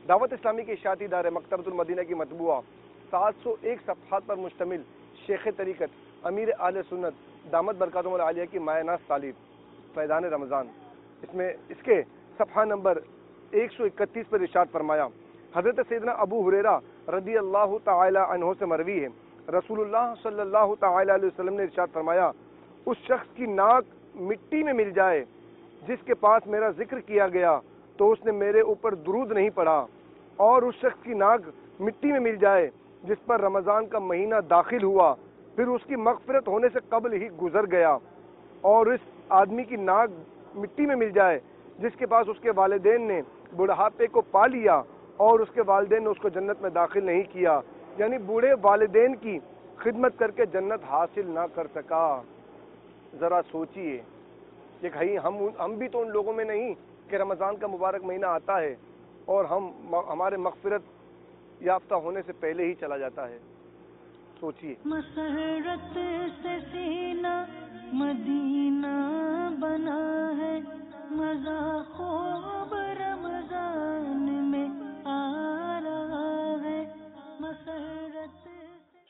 دعوت اسلامی کے اشاعتی ادارے مکتبۃ المدینہ کی مطبوعہ 701 صفحات پر مشتمل شیخ طریقت امیر اہل سنت دامت برکاتہم العالیہ کی مایہ ناز تالیف فیضان رمضان, اس کے صفحہ نمبر 131 پر ارشاد فرمایا, حضرت سیدنا ابو ہریرہ رضی اللہ تعالی عنہ سے مروی ہے, رسول اللہ صلی اللہ تعالی علیہ وسلم نے ارشاد فرمایا, اس شخص کی ناک مٹی میں مل جائے جس کے پاس میرا ذکر کیا گیا تو اس نے میرے اوپر درود نہیں پڑھا, اور اس شخص کی ناک مٹی میں مل جائے جس پر رمضان کا مہینہ داخل ہوا پھر اس کی مغفرت ہونے سے قبل ہی گزر گیا, اور اس آدمی کی ناک مٹی میں مل جائے جس کے پاس اس کے والدین نے بڑھاپے کو پا لیا اور اس کے والدین نے اس کو جنت میں داخل نہیں کیا, یعنی بوڑھے والدین کی خدمت کر کے جنت حاصل نہ کر سکا. ذرا سوچئے کہ بھائی ہم بھی تو ان لوگوں میں نہیں کہ رمضان کا مبارک مہینہ آتا ہے اور ہمارے مغفرت یافتہ ہونے سے پہلے ہی چلا جاتا ہے. سوچئے. مسرت سے سینہ مدینہ بنا ہے, مزہ خوب رمضان میں آ رہا ہے. مسرت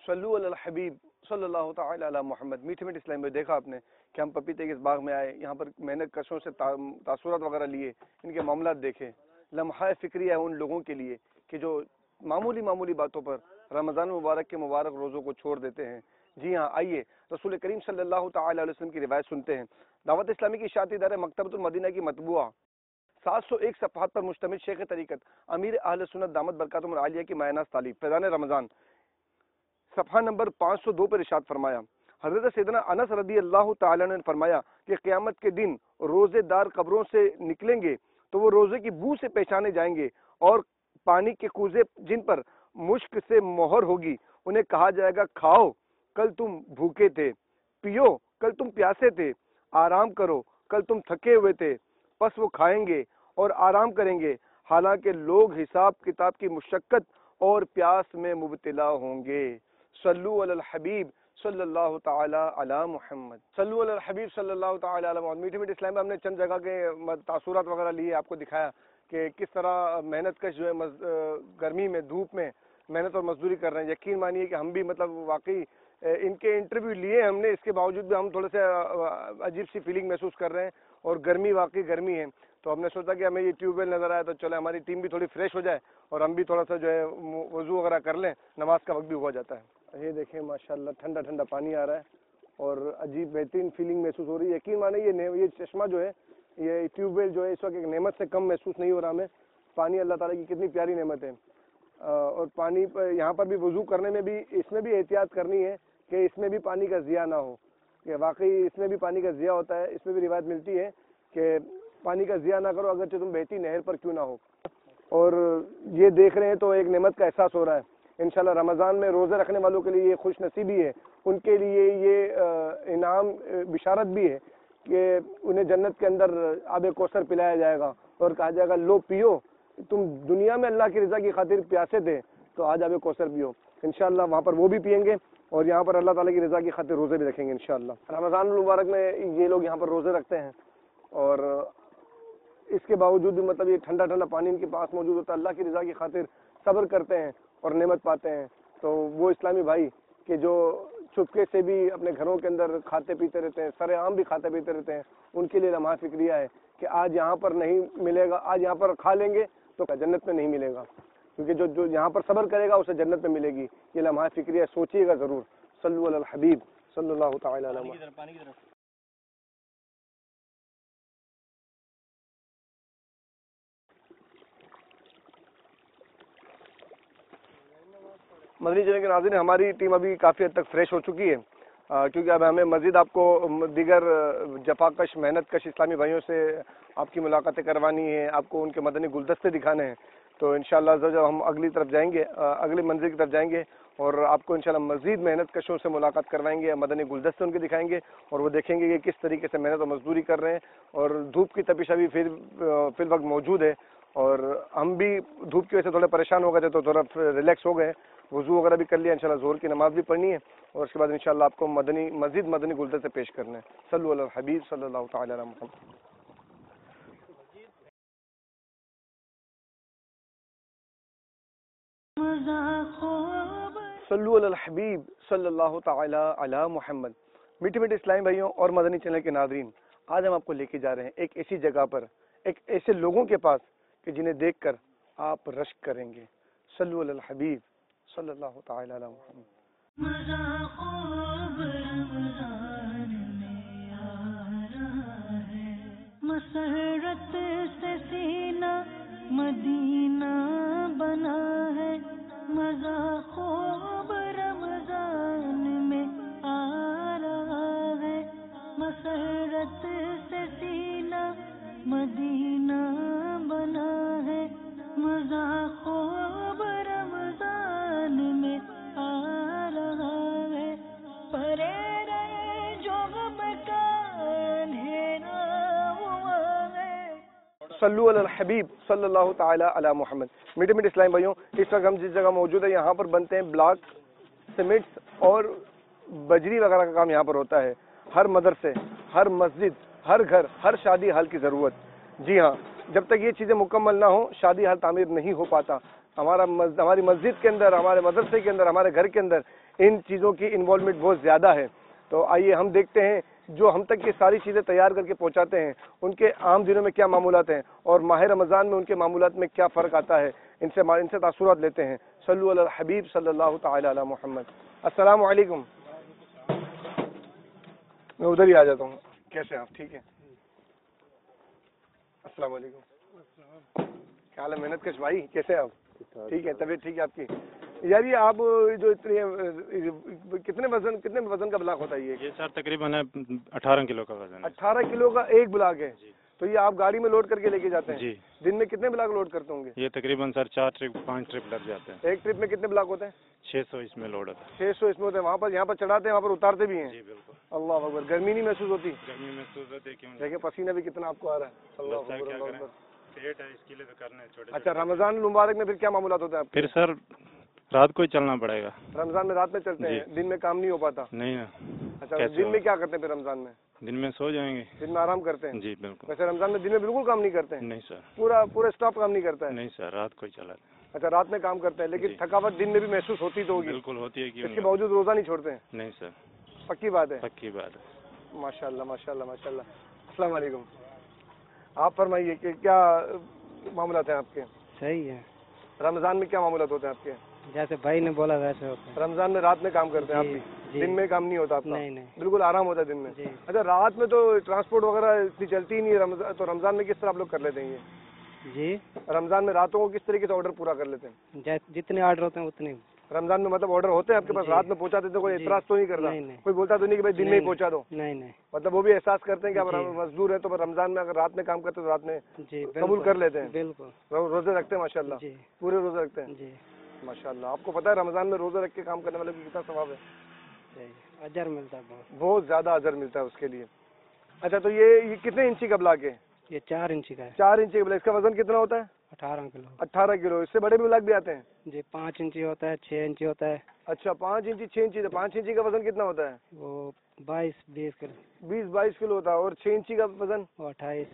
صلو علی الحبیب صلی اللہ تعالی علی محمد. میٹھے میٹھے اسلام میں دیکھا آپ نے کہ ہم پپیتے کے اس باغ میں آئے, یہاں پر محنت کشوں سے تاثرات وغیرہ لیے, ان کے معاملات دیکھے. لمحہ فکریہ ہے ان لوگوں کے لیے کہ جو معمولی باتوں پر رمضان مبارک کے مبارک روزوں کو چھوڑ دیتے ہیں. جی ہاں, آئیے رسول کریم صلی اللہ تعالی علیہ وسلم کی روایت سنتے ہیں. دعوت اسلامی کی اشاعتی ادارے مکتبۃ المدینہ کی مطبوعہ 701 صفحات پر مشتمل شیخ طریقت امیر اہل سنت دامت برکاتہم العالیہ کی مایہ ناز تالیف فیضان رمضان, صفحہ نمبر 502 پر ارشاد فرمایا, حضرت سیدنا انس رضی اللہ تعالی عنہ نے فرمایا کہ قیامت کے دن روزے دار قبروں سے نکلیں گے تو وہ روزے کی بو سے پہچانے جائیں گے, اور پانی کے کوزے جن پر مشک سے مہر ہوگی انہیں کہا جائے گا, کھاؤ کل تم بھوکے تھے, پیو کل تم پیاسے تھے, آرام کرو کل تم تھکے ہوئے تھے. پس وہ کھائیں گے اور آرام کریں گے حالانکہ لوگ حساب کتاب کی مشقت اور پیاس میں مبتلا ہوں گے. صلو علی الحبیب صلی اللہ تعالی علی محمد. صلو علی الحبیب صلی اللہ تعالی علی محمد. میٹھے میٹھے اسلام میں ہم نے چند جگہ کے تاثرات وغیرہ لیے, آپ کو دکھایا کہ کس طرح محنت کش جو ہے گرمی میں دھوپ میں محنت اور مزدوری کر رہے ہیں. یقین مانیے کہ ہم بھی مطلب واقعی ان کے انٹرویو لیے ہم نے, اس کے باوجود بھی ہم تھوڑے سے عجیب سی فیلنگ محسوس کر رہے ہیں, اور گرمی واقعی گرمی ہے. تو ہم نے سوچا کہ ہمیں یہ ٹیوب ویل نظر آیا تو چلے ہماری ٹیم بھی تھوڑی فریش ہو جائے اور ہم بھی تھوڑا سا جو ہے وضو وغیرہ کر لیں، نماز کا وقت بھی ہو جاتا ہے۔ یہ دیکھیں ماشاءاللہ ٹھنڈا ٹھنڈا پانی آ رہا ہے اور عجیب بہترین فیلنگ محسوس ہو رہی ہے۔ یقین مانے یہ چشمہ جو ہے، یہ ٹیوب ویل جو ہے اس وقت ایک نعمت سے کم محسوس نہیں ہو رہا ہمیں۔ پانی اللہ تعالیٰ کی کتنی پیاری نعمت ہے، اور پانی یہاں پر بھی وضو کرنے میں بھی اس میں بھی احتیاط کرنی ہے کہ اس میں بھی پانی کا ضیاع نہ ہو، کہ واقعی اس میں بھی پانی کا ضیاع ہوتا ہے۔ اس میں بھی روایت ملتی ہے کہ پانی کا ضیاع نہ کرو اگرچہ تم بہتی نہر پر کیوں نہ ہو۔ اور یہ دیکھ رہے ہیں تو ایک نعمت کا احساس ہو رہا ہے۔ انشاءاللہ رمضان میں روزے رکھنے والوں کے لیے یہ خوش نصیبی ہے، ان کے لیے یہ انعام بشارت بھی ہے کہ انہیں جنت کے اندر آب کوثر پلایا جائے گا اور کہا جائے گا لو پیو، تم دنیا میں اللہ کی رضا کی خاطر پیاسے تھے تو آج آب کوثر پیو۔ انشاءاللہ وہاں پر وہ بھی پئیں گے اور یہاں پر اللہ تعالیٰ کی رضا کی خاطر روزے بھی رکھیں گے انشاءاللہ۔ رمضان المبارک میں یہ لوگ یہاں پر روزے رکھتے ہیں اور اس کے باوجود بھی مطلب یہ ٹھنڈا ٹھنڈا پانی ان کے پاس موجود ہوتا ہے، اللہ کی رضا کی خاطر صبر کرتے ہیں اور نعمت پاتے ہیں۔ تو وہ اسلامی بھائی کہ جو چپکے سے بھی اپنے گھروں کے اندر کھاتے پیتے رہتے ہیں، سر عام بھی کھاتے پیتے رہتے ہیں، ان کے لیے لمحہ فکریہ ہے کہ آج یہاں پر نہیں ملے گا، آج یہاں پر کھا لیں گے تو جنت میں نہیں ملے گا، کیونکہ جو یہاں پر صبر کرے گا اسے جنت میں ملے گی۔ یہ لمحہ فکریہ سوچیے گا ضرور۔ صلو علی الحبیب صلی اللہ تعالی علیہ وسلم۔ مدنی چینل کے ناظرین، ہماری ٹیم ابھی کافی حد تک فریش ہو چکی ہے، کیونکہ اب ہمیں مزید آپ کو دیگر جفاکش محنت کش اسلامی بھائیوں سے آپ کی ملاقاتیں کروانی ہے، آپ کو ان کے مدنی گلدستے دکھانے ہیں۔ تو انشاءاللہ جب ہم اگلی طرف جائیں گے، اگلی منزل کی طرف جائیں گے اور آپ کو انشاءاللہ مزید محنت کشوں سے ملاقات کروائیں گے، مدنی گلدستے ان کے دکھائیں گے اور وہ دیکھیں گے کہ کس طریقے سے محنت و مزدوری کر رہے ہیں۔ اور دھوپ کی تپش ابھی فی الوقت موجود ہے اور ہم بھی دھوپ کی وجہ سے تھوڑے پریشان ہو گئے تھے تو تھوڑا ریلیکس ہو گئے، وضو وغیرہ بھی کر لیا، انشاءاللہ ظہر کی نماز بھی پڑھنی ہے اور اس کے بعد انشاءاللہ آپ کو مزید مدنی گلدستے پیش کرنے ہیں۔ صلو علی الحبیب صلی اللہ تعالی علیہ وسلم۔ صلو علی الحبیب صلی اللہ تعالی علی محمد۔ میٹھے میٹھے اسلامی بھائیوں اور مدنی چینل کے ناظرین، آج ہم آپ کو لے کے جا رہے ہیں ایک ایسی جگہ پر، ایک ایسے لوگوں کے پاس کہ جنہیں دیکھ کر آپ رشک کریں گے۔ صلو علی الحبیب صلی اللہ تعالی علی محمد۔ مسرت سے سینہ مدینہ بنا ہے، مزہ خوب رمضان میں آ رہا ہے۔ مسرت سے سینہ مدینہ بنا ہے، مزہ خوب رمضان میں آ رہا ہے۔ پرے رہے جو غم کا اندھیرا ہوا ہے۔ صلو علی الحبیب صلی اللہ تعالی علی محمد۔ میٹھے میٹھے اسلامی بھائیوں، اس وقت ہم جس جگہ موجود ہے یہاں پر بنتے ہیں بلاک، سیمنٹس اور بجری وغیرہ کا کام یہاں پر ہوتا ہے۔ ہر مدرسے، ہر مسجد، ہر گھر، ہر شادی حال کی ضرورت۔ جی ہاں، جب تک یہ چیزیں مکمل نہ ہوں شادی حال تعمیر نہیں ہو پاتا۔ ہماری مسجد کے اندر، ہمارے مدرسے کے اندر، ہمارے گھر کے اندر ان چیزوں کی انوالومنٹ بہت زیادہ ہے۔ تو آئیے ہم دیکھتے ہیں جو ہم تک یہ ساری چیزیں تیار کر کے پہنچاتے ہیں ان کے عام دنوں میں کیا معمولات ہیں اور ماہ رمضان میں ان کے معمولات میں کیا فرق آتا ہے، ان سے تاثرات لیتے ہیں۔ صلو علی الحبیب صلی اللہ تعالی علی محمد۔ السلام علیکم۔ میں ادھر ہی آ جاتا ہوں۔ کیسے آپ؟ ٹھیک ہے، السلام علیکم۔ کیا حال ہے محنت کش بھائی، کیسے آپ؟ ٹھیک ہے، طبیعت ٹھیک ہے آپ کی؟ یار یہ آپ جو اتنے کتنے وزن کا بلاک ہوتا ہے یہ سر تقریباً 18 کلو کا وزن ہے۔ 18 کلو کا ایک بلاک ہے؟ تو یہ آپ گاڑی میں لوڈ کر کے لے کے جاتے ہیں؟ جی۔ دن میں کتنے بلاک لوڈ کرتے ہوں گے؟ یہ تقریباً سر 4 ٹرپ 5 ٹرپ لگ جاتے ہیں۔ ایک ٹرپ میں کتنے بلاک ہوتے ہیں؟ 600 اس میں لوڈ ہوتا ہے۔ 600 اس میں ہوتے ہیں، وہاں پر یہاں پر چڑھاتے ہیں، وہاں پر اتارتے بھی ہیں؟ جی بالکل۔ اللہ اکبر۔ گرمی نہیں محسوس ہوتی؟ گرمی محسوس ہوتی ہے، کیوں دیکھیں پسینہ بھی کتنا آپ کو آ رہا ہے۔ اللہ اکبر، اللہ اکبر۔ پیٹ ہے اس کے لیے تو کرنا ہے چھوٹے۔ اچھا، رمضان المبارک میں پھر کیا معاملات ہوتے ہیں آپ؟ پھر سر رات کو ہی چلنا پڑے گا۔ رمضان میں رات میں چلتے ہیں؟ دن میں کام نہیں ہو پاتا؟ نہیں نا۔ اچھا، دن میں کیا کرتے ہیں پھر رمضان میں؟ دن میں سو جائیں گے، دن میں آرام کرتے ہیں؟ جی بالکل۔ ویسے رمضان میں دن میں بالکل کام نہیں کرتے ہیں؟ نہیں سر، پورا اسٹاف کام نہیں کرتا ہے؟ نہیں سر، رات کو ہی چلاتے ہیں۔ اچھا، رات میں کام کرتے ہیں، لیکن تھکاوٹ دن میں بھی محسوس ہوتی تو ہوگی؟ بالکل ہوتی ہے، کیوں اس کے باوجود روزہ نہیں چھوڑتے ہیں؟ نہیں سر، پکی بات ہے؟ پکی بات ہے۔ ماشاء اللہ ماشاء اللہ ماشاء اللہ۔ السلام علیکم۔ آپ فرمائیے کہ کیا معاملات ہیں آپ کے؟ صحیح ہے. رمضان میں کیا معاملات ہوتے ہیں آپ کے؟ جیسے بھائی نے بولا ویسے ہوتا ہے. رمضان میں رات میں کام کرتے ہیں آپ بھی؟ دن میں کام نہیں ہوتا آپ کا؟ نہیں. بالکل آرام ہوتا ہے دن میں. اچھا رات میں تو ٹرانسپورٹ وغیرہ اتنی چلتی ہی نہیں ہے، تو رمضان میں کس طرح آپ لوگ کر لیتے ہیں یہ؟ جی رمضان میں راتوں کو کس طریقے سے آرڈر پورا کر لیتے ہیں؟ جتنے آرڈر ہوتے ہیں اتنے. رمضان میں مطلب آرڈر ہوتے ہیں آپ کے پاس، رات میں پہنچا دیتے، کوئی اعتراض تو نہیں کرتا؟ کوئی بولتا تو نہیں کہ بھائی دن میں ہی پہنچا دو؟ نہیں. مطلب وہ بھی احساس کرتے ہیں کہ آپ مزدور ہیں، تو رمضان میں اگر رات میں کام کرتے تو رات میں قبول کر لیتے ہیں؟ بالکل. روزے رکھتے ہیں ماشاء اللہ؟ پورے روزے رکھتے ہیں؟ جی ماشاء اللہ. آپ کو پتا ہے رمضان میں روزہ رکھ کے کام کرنے والے کو کتنا ثواب ہے؟ اجر ملتا ہے بہت زیادہ اجر ملتا ہے اس کے لیے. اچھا تو یہ کتنے انچی کا بلاک ہے؟ یہ 4 انچی کا ہے. 4 انچی کا بلاک. اس کا وزن کتنا ہوتا ہے؟ 18 کلو. 18 کلو. اس سے بڑے بھی بلاک بھی آتے ہیں؟ جی 5 انچی ہوتا ہے، 6 انچی ہوتا ہے. اچھا 5 انچی 6 انچی. 5 انچی کا وزن کتنا ہوتا ہے؟ وہ 22 کلو. 22 کلو ہوتا ہے. اور 6 انچی کا وزن؟ وہ 28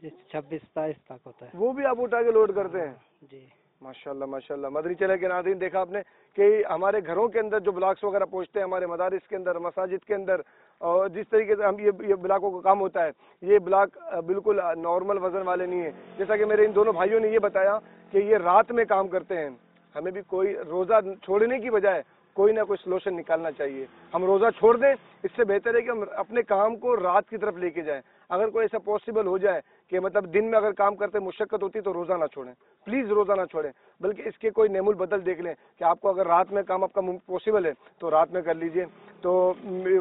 26 27 تک ہوتا ہے. وہ بھی آپ اٹھا کے لوڈ کرتے ہیں؟ جی ماشاء اللہ ماشاء اللہ. مدنی چینل کے ناظرین دیکھا آپ نے کہ ہمارے گھروں کے اندر جو بلاکس وغیرہ پہنچتے ہیں، ہمارے مدارس کے اندر، مساجد کے اندر، اور جس طریقے سے ہم یہ بلاکوں کا کام ہوتا ہے، یہ بلاک بالکل نارمل وزن والے نہیں ہیں. جیسا کہ میرے ان دونوں بھائیوں نے یہ بتایا کہ یہ رات میں کام کرتے ہیں. ہمیں بھی کوئی روزہ چھوڑنے کی بجائے کوئی نہ کوئی سلوشن نکالنا چاہیے. ہم روزہ چھوڑ دیں، اس سے بہتر ہے کہ ہم اپنے کام کو رات کی طرف لے کے جائیں. اگر کوئی ایسا پاسبل ہو جائے کہ مطلب دن میں اگر کام کرتے مشقت ہوتی تو روزہ نہ چھوڑیں، پلیز روزہ نہ چھوڑیں، بلکہ اس کے کوئی نعم البدل دیکھ لیں کہ آپ کو اگر رات میں کام آپ کا پاسبل ہے تو رات میں کر لیجئے. تو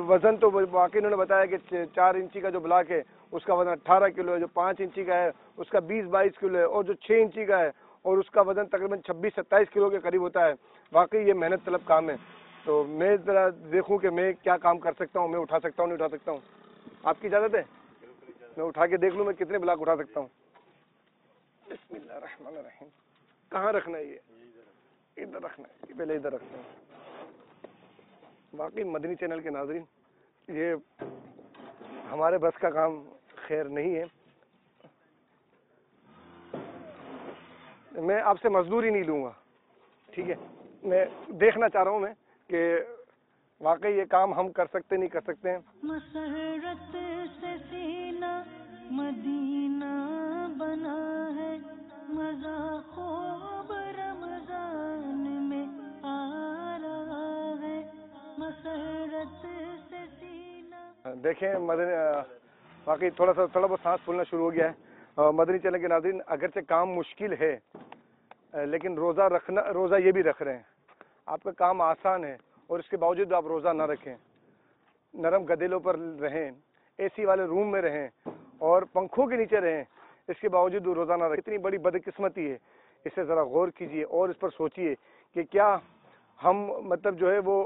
وزن تو واقعی انہوں نے بتایا کہ 4 انچی کا جو بلاک ہے اس کا وزن 18 کلو ہے، جو 5 انچی کا ہے اس کا 20-22 کلو ہے، اور جو 6 انچی کا ہے اور اس کا وزن تقریباً 26-27 کلو کے قریب ہوتا ہے. واقعی یہ محنت طلب کام ہے. تو میں ذرا دیکھوں کہ میں کیا کام کر سکتا ہوں، میں اٹھا سکتا ہوں نہیں اٹھا سکتا ہوں. آپ کی اجازت ہے؟ میں اٹھا کے دیکھ لوں میں کتنے بلاک اٹھا سکتا ہوں. بسم اللہ الرحمن الرحیم. کہاں رکھنا ہے یہ؟ ادھر رکھنا ہے. پہلے ادھر رکھتے ہیں. باقی مدنی چینل کے ناظرین، یہ ہمارے بس کا کام خیر نہیں ہے. میں آپ سے مزدوری نہیں لوں گا، ٹھیک ہے؟ میں دیکھنا چاہ رہا ہوں میں کہ واقعی یہ کام ہم کر سکتے نہیں کر سکتے ہیں. مسرت سے سینہ مدینہ بنا ہے، مزہ خوب رمضان میں آ رہا ہے. مسرت سے سینہ. دیکھیں واقعی تھوڑا بہت سانس پھولنا شروع ہو گیا ہے. مدنی چینل کے ناظرین، اگرچہ کام مشکل ہے لیکن روزہ یہ بھی رکھ رہے ہیں. آپ کا کام آسان ہے اور اس کے باوجود آپ روزہ نہ رکھیں. نرم گدیلوں پر رہیں، اے سی والے روم میں رہیں اور پنکھوں کے نیچے رہیں، اس کے باوجود روزہ نہ رکھیں. اتنی بڑی بدقسمتی ہے. اس سے ذرا غور کیجئے اور اس پر سوچئے کہ کیا ہم مطلب جو ہے وہ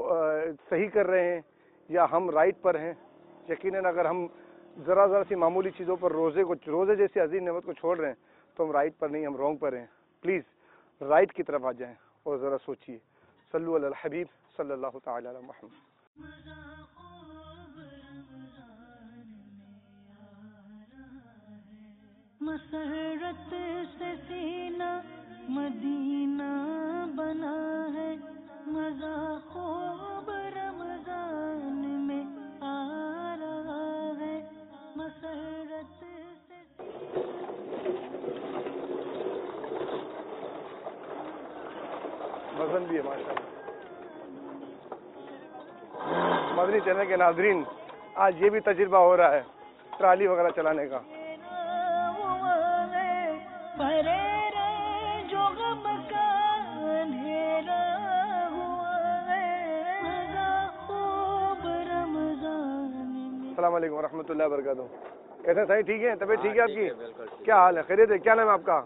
صحیح کر رہے ہیں یا ہم رائٹ پر ہیں. یقیناً اگر ہم ذرا سی معمولی چیزوں پر روزے جیسی عظیم نعمت کو چھوڑ رہے ہیں تو ہم رائٹ پر نہیں، ہم رونگ پر ہیں. پلیز رائٹ کی طرف آ جائیں اور ذرا سوچئے. صلو علی الحبیب صلی اللہ تعالی علی محمد. مسرت سے سینہ مدینہ بنا ہے، مزہ خوب رمضان میں آ رہا ہے. مسرت سے وزن بھی ہے ماشاء اللہ. مدنی چینل کے ناظرین، آج یہ بھی تجربہ ہو رہا ہے ٹرالی وغیرہ چلانے کا. السلام علیکم ورحمۃ اللہ وبرکاتہ. کیسے ہیں صحیح؟ ٹھیک ہے؟ طبیعت ٹھیک ہے آپ کی؟ کیا حال ہے؟ خیریت ہے؟ کیا نام ہے آپ کا؟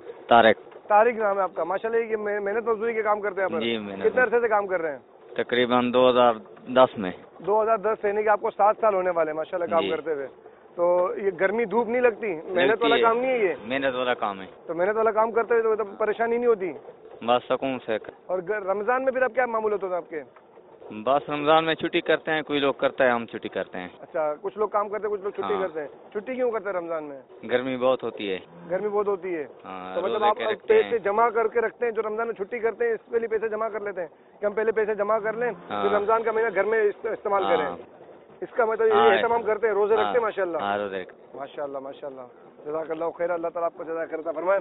طارق نام ہے آپ کا. ماشاءاللہ یہ محنت مزدوری کے کام کرتے ہیں آپ؟ جی. کتنے عرصے سے کام کر رہے ہیں؟ تقریباً 2010 میں. 2010 سے، یعنی کہ آپ کو 7 سال ہونے والے ماشاءاللہ کام کرتے ہوئے. تو یہ گرمی دھوپ نہیں لگتی؟ محنت والا کام نہیں ہے یہ؟ محنت والا کام ہے. تو محنت والا کام کرتے ہوئے تو پریشانی نہیں ہوتی؟ بس سکون سے. اور رمضان میں پھر اب کیا معمولات ہوتے ہیں آپ کے؟ بس رمضان میں چھٹی کرتے ہیں، کوئی لوگ کرتا ہے، ہم چھٹی کرتے ہیں. اچھا، کچھ لوگ کام کرتے ہیں، کچھ لوگ چھٹی کرتے ہیں. چھٹی کیوں کرتے ہیں رمضان میں؟ گرمی بہت ہوتی ہے. گرمی بہت ہوتی ہے. تو مطلب آپ پیسے جمع کر کے رکھتے ہیں جو رمضان میں چھٹی کرتے ہیں، اس کے لیے پیسے جمع کر لیتے ہیں کہ ہم پہلے پیسے جمع کر لیں پھر رمضان کا مہینہ گھر میں استعمال کریں. اس کا مطلب یہ اہتمام کرتے ہیں، روزے رکھتے ہیں. ماشاء اللہ ماشاء اللہ ماشاء اللہ. جزاک اللہ خیر, اللہ تعالیٰ آپ کو جزاک خیر عطا فرمائے.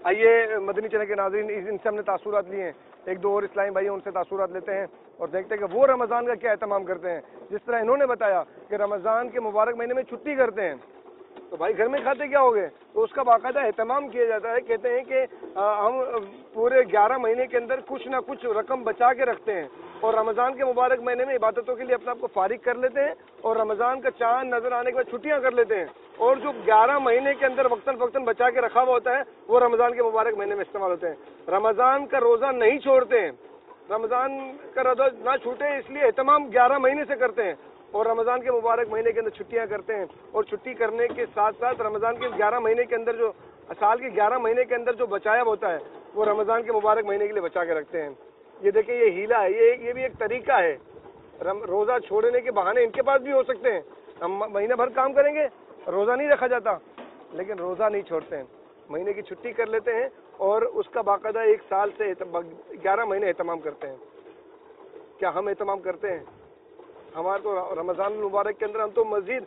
آئیے مدنی چینل کے ناظرین, ان سے ہم نے تاثرات لیے ہیں, ایک دو اور اسلامی بھائی ہیں, ان سے تاثرات لیتے ہیں اور دیکھتے ہیں کہ وہ رمضان کا کیا اہتمام کرتے ہیں. جس طرح انہوں نے بتایا کہ رمضان کے مبارک مہینے میں چھٹی کرتے ہیں, تو بھائی گھر میں کھاتے کیا ہوگے, تو اس کا باقاعدہ اہتمام کیا جاتا ہے. کہتے ہیں کہ ہم پورے 11 مہینے کے اندر کچھ نہ کچھ رقم بچا کے رکھتے ہیں اور رمضان کے مبارک مہینے میں عبادتوں کے لیے اپنے آپ کو فارغ کر لیتے ہیں اور رمضان کا چاند نظر آنے کے بعد چھٹیاں کر لیتے ہیں, اور جو 11 مہینے کے اندر وقتاً فوقتاً بچا کے رکھا ہوا ہوتا ہے وہ رمضان کے مبارک مہینے میں استعمال ہوتے ہیں. رمضان کا روزہ نہیں چھوڑتے ہیں, رمضان کا روزہ نہ چھوٹے اس لیے اہتمام 11 مہینے سے کرتے ہیں, اور رمضان کے مبارک مہینے کے اندر چھٹیاں کرتے ہیں, اور چھٹی کرنے کے ساتھ ساتھ رمضان کے 11 مہینے کے اندر جو سال کے 11 مہینے کے اندر جو بچایا ہوتا ہے وہ رمضان کے مبارک مہینے کے لیے بچا کے رکھتے ہیں. یہ دیکھیں, یہ ہیلا ہے, یہ بھی ایک طریقہ ہے. روزہ چھوڑنے کے بہانے ان کے پاس بھی ہو سکتے ہیں. ہم مہینہ بھر کام کریں گے, روزہ نہیں رکھا جاتا, لیکن روزہ نہیں چھوڑتے ہیں, مہینے کی چھٹی کر لیتے ہیں اور اس کا باقاعدہ ایک سال سے 11 مہینے اہتمام کرتے ہیں. کیا ہم اہتمام کرتے ہیں؟ ہمارا تو رمضان المبارک کے اندر ہم تو مزید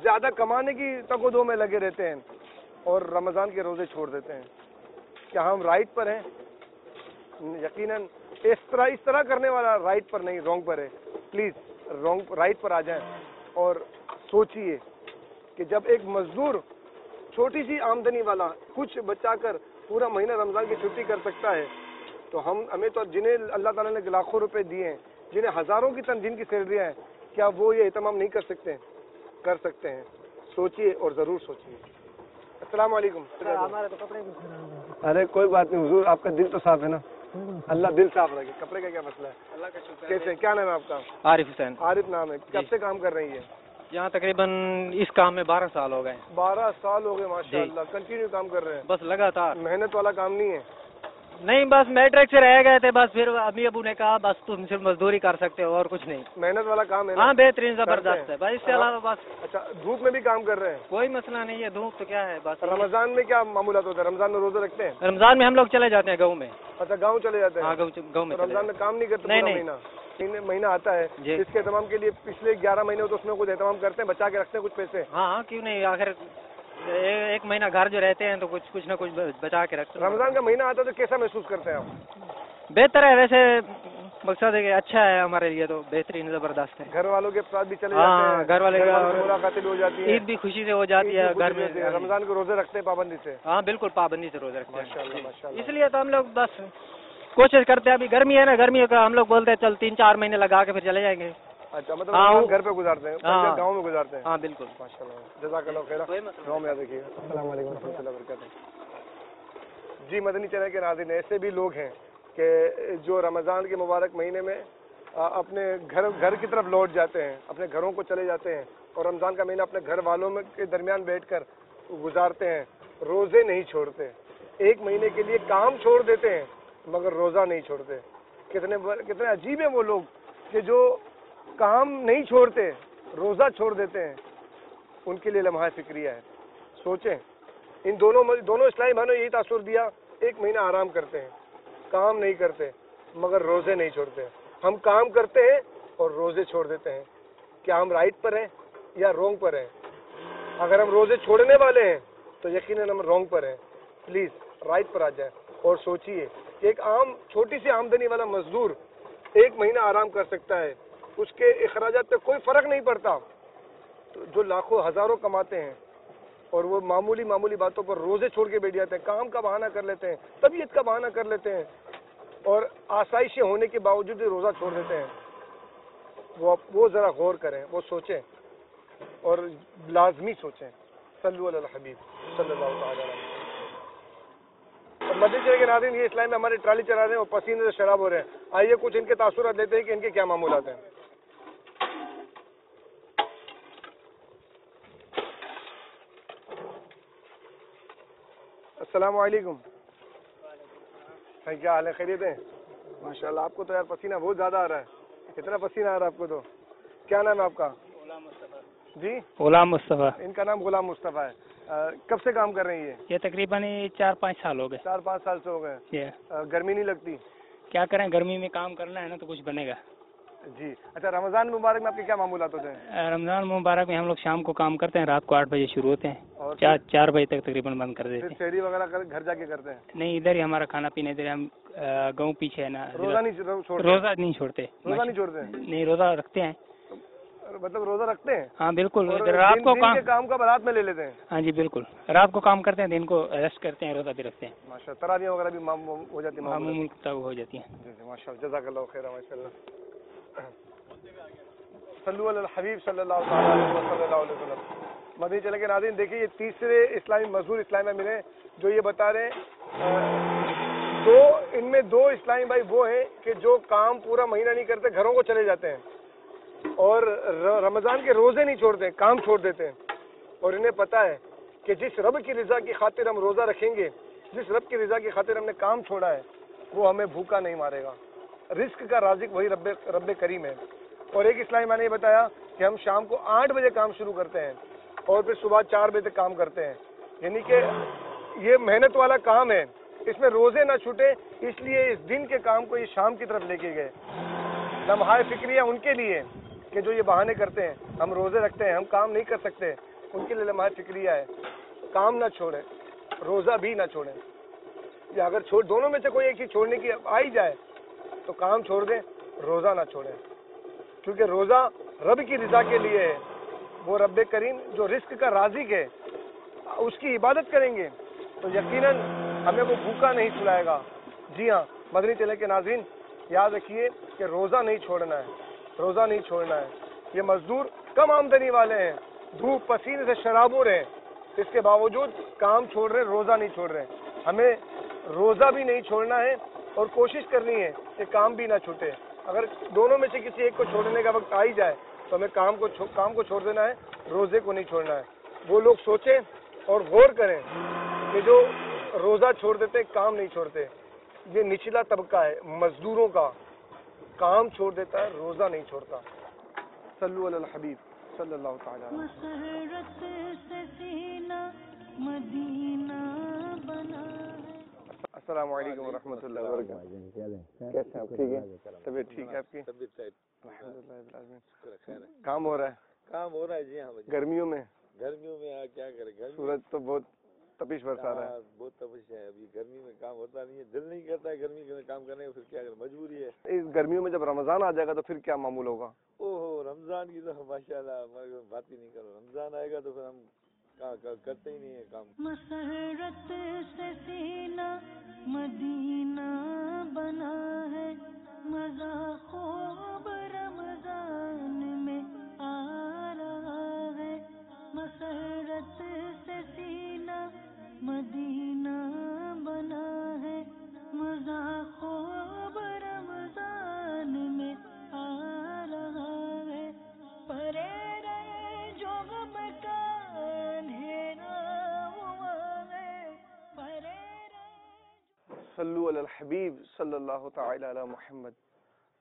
زیادہ کمانے کی تگ و دو میں لگے رہتے ہیں اور رمضان کے روزے چھوڑ دیتے ہیں. کیا ہم رائٹ پر ہیں؟ یقیناً اس طرح کرنے والا رائٹ پر نہیں, رونگ پر ہے. پلیز رائٹ پر آ جائیں اور سوچئے کہ جب ایک مزدور چھوٹی سی آمدنی والا کچھ بچا کر پورا مہینہ رمضان کی چھٹی کر سکتا ہے, تو ہمیں تو جنہیں اللہ تعالیٰ نے لاکھوں روپے دیے ہیں, جنہیں ہزاروں کی جن کی سیلریاں ہیں, کیا وہ یہ اہتمام نہیں کر سکتے؟ کر سکتے ہیں. سوچئے اور ضرور سوچئے. السلام علیکم. ارے کوئی بات نہیں حضور, آپ کا دل تو صاف ہے نا, اللہ دل صاف رکھے. کپڑے کا کیا مسئلہ ہے؟ اللہ کا شکر. کیسے, کیا نام ہے آپ کا؟ عارف حسین. عارف نام ہے. کب سے کام کر رہی ہے یہاں؟ تقریباً اس کام میں 12 سال ہو گئے. 12 سال ہو گئے, ماشاء اللہ. کنٹینیو کام کر رہے ہیں؟ بس لگاتار. محنت والا کام نہیں ہے؟ نہیں, بس میٹرک سے رہ گئے تھے, بس پھر امی ابو نے کہا بس تم صرف مزدوری کر سکتے ہو اور کچھ نہیں. محنت والا کام ہے؟ ہاں بہترین, زبردست ہے بھائی. اس کے علاوہ بس. اچھا, دھوپ میں بھی کام کر رہے ہیں؟ کوئی مسئلہ نہیں ہے, دھوپ تو کیا ہے. بس رمضان میں کیا معمولات ہوتا ہے؟ رمضان میں روزے رکھتے ہیں؟ رمضان میں ہم لوگ چلے جاتے ہیں گاؤں میں. اچھا, گاؤں چلے جاتے ہیں. ہاں گاؤں میں. رمضان میں کام نہیں کرتے؟ نہیں, مہینہ آتا ہے اس کے اہتمام کے لیے پچھلے 11 مہینے تو اس میں کچھ اہتمام کرتے ہیں, بچا کے رکھتے ہیں کچھ پیسے؟ ہاں کیوں نہیں, آخر ایک مہینہ گھر جو رہتے ہیں تو کچھ نہ کچھ بچا کے رکھتے ہیں. رمضان کا مہینہ آتا ہے تو کیسا محسوس کرتے ہیں آپ؟ بہتر ہے ویسے, مقصد ہے کہ اچھا ہے ہمارے لیے, تو بہترین, زبردست ہے. گھر والوں کے ساتھ بھی چلے جاتے ہیں؟ گھر والے ملاقاتیں ہو جاتی ہیں, عید بھی خوشی سے ہو جاتی ہے گھر میں. رمضان کے روزے رکھتے ہیں پابندی سے؟ ہاں بالکل پابندی سے روزے رکھتے ہیں. ماشاءاللہ. اس لیے تو ہم لوگ بس کوشش کرتے ہیں. ابھی گرمی ہے نا, گرمی کا ہم لوگ بولتے ہیں چل 3-4 مہینے لگا کے پھر چلے جائیں گے. اچھا, مطلب گھر پہ گزارتے ہیں, گاؤں میں گزارتے ہیں؟ ہاں بالکل. ماشاءاللہ, جزاک اللہ خیر. گاؤں میں یاد رکھیے گا. السلام علیکم ورحمۃ اللہ وبرکاتہ. جی, مدنی چینل کے ناظرین, ایسے بھی لوگ ہیں کہ جو رمضان کے مبارک مہینے میں اپنے گھر کی طرف لوٹ جاتے ہیں, اپنے گھروں کو چلے جاتے ہیں اور رمضان کا مہینہ اپنے گھر والوں میں کے درمیان بیٹھ کر گزارتے ہیں. روزے نہیں چھوڑتے, 1 مہینے کے لیے کام چھوڑ دیتے ہیں مگر روزہ نہیں چھوڑتے. کتنے عجیب ہیں وہ لوگ کہ جو کام نہیں چھوڑتے, روزہ چھوڑ دیتے ہیں. ان کے لیے لمحہ فکریہ ہے. سوچیں, ان دونوں اسلامی بھائیوں نے یہی تاثر دیا, 1 مہینہ آرام کرتے ہیں, کام نہیں کرتے مگر روزے نہیں چھوڑتے. ہم کام کرتے ہیں اور روزے چھوڑ دیتے ہیں. کیا ہم رائٹ پر ہیں یا رونگ پر ہیں؟ اگر ہم روزے چھوڑنے والے ہیں تو یقیناً ہم رونگ پر ہیں. پلیز رائٹ پر آ جائیں اور سوچئے کہ ایک عام چھوٹی سی آمدنی والا مزدور 1 مہینہ آرام کر سکتا ہے, اس کے اخراجات پہ کوئی فرق نہیں پڑتا. تو جو لاکھوں ہزاروں کماتے ہیں اور وہ معمولی باتوں پر روزے چھوڑ کے بیٹھ جاتے ہیں, کام کا بہانہ کر لیتے ہیں, طبیعت کا بہانہ کر لیتے ہیں اور آسائشیں ہونے کے باوجود بھی روزہ چھوڑ دیتے ہیں. وہ ذرا غور کریں, وہ سوچیں اور لازمی سوچیں. صلو علی الحبیب صلی اللہ تعالی علیہ وسلم. مدنی چینل کے ناظرین, یہ اسلام میں ہماری ٹرالی چلا رہے ہیں اور پسینے سے شراب ہو رہے ہیں. آئیے کچھ ان کے تاثرات لیتے ہیں کہ ان کے کیا معمولات ہیں. السلام علیکم. کیا حال ہے, خیریت ہے؟ ماشاءاللہ. آپ کو تو یار پسینہ بہت زیادہ آ رہا ہے. کتنا پسینہ آ رہا ہے آپ کو؟ تو کیا نام ہے آپ کا؟ غلام مصطفیٰ. جی, غلام مصطفیٰ. ان کا نام غلام مصطفیٰ ہے. کب سے کام کر رہی ہیں؟ یہ تقریباً 4-5 سال ہو گئے. 4-5 سال سے ہو گئے. گرمی نہیں لگتی؟ کیا کریں, گرمی میں کام کرنا ہے نا تو کچھ بنے گا. جی اچھا، رمضان مبارک میں آپ کے کیا معمولات ہوتے ہیں؟ رمضان مبارک میں ہم لوگ شام کو کام کرتے ہیں، رات کو 8 بجے شروع ہوتے ہیں اور 4 بجے تک تقریباً بند کر دیتے پھر ہیں. سحری وغیرہ گھر جا کے کرتے ہیں؟ نہیں، ادھر ہی ہمارا کھانا پینا، ادھر ہم گاؤں پیچھے ہے نا. روزہ نہیں چھوڑتے؟ روزہ نہیں چھوڑتے. روزہ نہیں چھوڑتے؟ نہیں، روزہ رکھتے ہیں. مطلب روزہ رکھتے ہیں؟ ہاں بالکل. اور رات کو دن کے کام کا رات میں لے لیتے ہیں؟ ہاں جی بالکل، رات کو کام کرتے ہیں، دن کو ریسٹ کرتے ہیں، روزہ بھی رکھتے ہیں. ماشاء اللہ. تراویح وغیرہ بھی ہو جاتی ہے؟ معمول ہو جاتی ہیں. جی جی ماشاء اللہ، جزاک اللہ خیر. ماشاء اللہ. صلو علی الحبیب صلی اللہ علیہ وسلم. مدنی چینل کے ناظرین، دیکھیے یہ تیسرے اسلامی مزدور اسلام میں ملے جو یہ بتا رہے ہیں ان میں دو اسلامی بھائی وہ ہیں کہ جو کام پورا مہینہ نہیں کرتے، گھروں کو چلے جاتے ہیں اور رمضان کے روزے نہیں چھوڑتے، کام چھوڑ دیتے ہیں. اور انہیں پتا ہے کہ جس رب کی رضا کی خاطر ہم روزہ رکھیں گے، جس رب کی رضا کی خاطر ہم نے کام چھوڑا ہے، وہ ہمیں بھوکا نہیں مارے گا. رزق کا رازق وہی رب کریم ہے. اور ایک اسلامی میں نے یہ بتایا کہ ہم شام کو 8 بجے کام شروع کرتے ہیں اور پھر صبح 4 بجے تک کام کرتے ہیں. یعنی کہ یہ محنت والا کام ہے، اس میں روزے نہ چھوٹے، اس لیے اس دن کے کام کو یہ شام کی طرف لے کے گئے. لمحہ فکریہ ان کے لیے کہ جو یہ بہانے کرتے ہیں، ہم روزے رکھتے ہیں، ہم کام نہیں کر سکتے، ان کے لیے لمحہ فکریہ ہے. کام نہ چھوڑیں، روزہ بھی نہ چھوڑیں. یا اگر دونوں میں سے کوئی ایک چیز چھوڑنے کی آ ہی جائے تو کام چھوڑ دیں، روزہ نہ چھوڑیں. کیونکہ روزہ رب کی رضا کے لیے ہے. وہ رب کریم جو رزق کا رازق ہے، اس کی عبادت کریں گے تو یقیناً ہمیں وہ بھوکا نہیں سلائے گا. جی ہاں مدنی چینل کے ناظرین، یاد رکھیے کہ روزہ نہیں چھوڑنا ہے، روزہ نہیں چھوڑنا ہے. یہ مزدور کم آمدنی والے ہیں، دھوپ پسینے سے شرابور ہیں، اس کے باوجود کام چھوڑ رہے، روزہ نہیں چھوڑ رہے. ہمیں روزہ بھی نہیں چھوڑنا ہے اور کوشش کرنی ہے کہ کام بھی نہ چھوٹے. اگر دونوں میں سے کسی ایک کو چھوڑنے کا وقت آ ہی جائے تو ہمیں کام کو چھوڑ دینا ہے، روزے کو نہیں چھوڑنا ہے. وہ لوگ سوچیں اور غور کریں کہ جو روزہ چھوڑ دیتے، کام نہیں چھوڑتے، یہ نچلا طبقہ ہے مزدوروں کا. کام چھوڑ دیتا ہے، روزہ نہیں چھوڑتا. صلو علی الحبیب صلی اللہ تعالی علیہ وسلم. مسرت سے سینہ مدینہ بنا ہے. السلام علیکم ورحمۃ اللہ وبرکاتہ. کیسے ہیں آپ؟ ٹھیک ہے؟ طبیعت ٹھیک ہے آپ کی؟ کام ہو رہا ہے؟ کام ہو رہا ہے جی ہاں. گرمیوں میں کیا کرے، سورج تو بہت تپش برسا رہا ہے. بہت تپش ہے. ابھی گرمی میں کام ہوتا نہیں ہے، دل نہیں کرتا ہے گرمی میں کام کرنے کا، پھر کیا کرے، مجبوری ہے. اس گرمیوں میں جب رمضان آ جائے گا تو پھر کیا معمول ہوگا؟ اوہ رمضان کی تو ماشاء اللہ بات ہی نہیں کرو. رمضان آئے گا تو پھر ہم کرتے ہی نہیں ہے کام. مسرت سے سینہ مدینہ بنا ہے، مزہ خوب رمضان میں آ رہا ہے. مسرت سے سینہ مدینہ بنا ہے، مزہ خوب رمضان میں آ رہا ہے. پرے رہے جو غم کا اندھیرا ہوا ہے، پرے رہے. صلو علی الحبیب صلی اللہ تعالی علی محمد.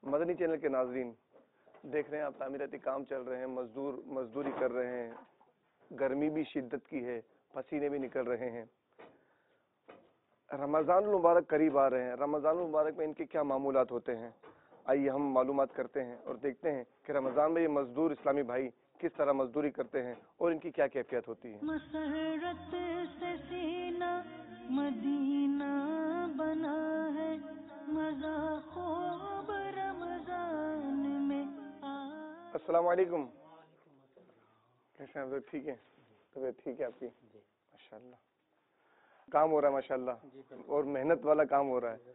مدنی چینل کے ناظرین، دیکھ رہے ہیں آپ تعمیراتی کام چل رہے ہیں، مزدوری کر رہے ہیں، گرمی بھی شدت کی ہے، پسینے بھی نکل رہے ہیں. رمضان المبارک قریب آ رہے ہیں. رمضان المبارک میں ان کے کیا معمولات ہوتے ہیں، آئیے ہم معلومات کرتے ہیں اور دیکھتے ہیں کہ رمضان میں یہ مزدور اسلامی بھائی کس طرح مزدوری کرتے ہیں اور ان کی کیا کیفیت ہوتی ہے. مسرت سے سینہ مدینہ بنا ہے، مزہ خوب رمضان میں. السلام علیکم. کیسے ہیں؟ ٹھیک ہے؟ طبیعت ٹھیک ہے آپ کی؟ ماشاء اللہ. کام ہو رہا ہے ماشاء اللہ اور محنت والا کام ہو رہا ہے،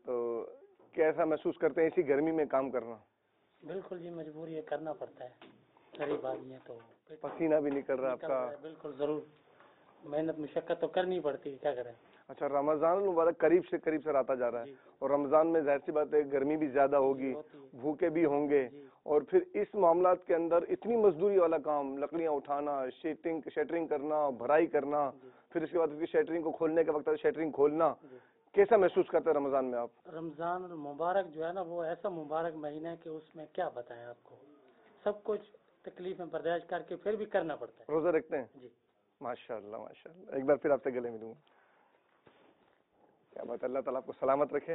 تو کیسا محسوس کرتے ہیں اسی گرمی میں کام کرنا؟ بالکل جی مجبوری ہے، کرنا پڑتا ہے، غریب آدمی ہے تو پسینہ بھی نکل رہا ہے آپ کا. بالکل ضرور، محنت مشقت تو کرنی پڑتی ہے، کیا کریں. اچھا، رمضان المبارک قریب سے آتا جا رہا ہے اور رمضان میں ظاہر سی بات ہے گرمی بھی زیادہ ہوگی، بھوکے بھی ہوں گے، اور پھر اس معاملات کے اندر اتنی مزدوری والا کام، لکڑیاں اٹھانا، شیٹرنگ کرنا، بھرائی کرنا، پھر اس کے بعد شیٹرنگ کو کھولنے کے وقت شیٹرنگ کھولنا، کیسا محسوس کرتے ہیں رمضان میں آپ؟ رمضان المبارک جو ہے نا، وہ ایسا مبارک مہینہ ہے کہ اس میں کیا بتائیں آپ کو، سب کچھ تکلیف میں برداشت کر کے پھر بھی کرنا پڑتا ہے. روزہ رکھتے ہیں؟ جی ماشاء اللہ ماشاء اللہ. ایک بار پھر آپ سے گلے ملوں گا. کیا بات، اللہ تعالیٰ آپ کو سلامت رکھے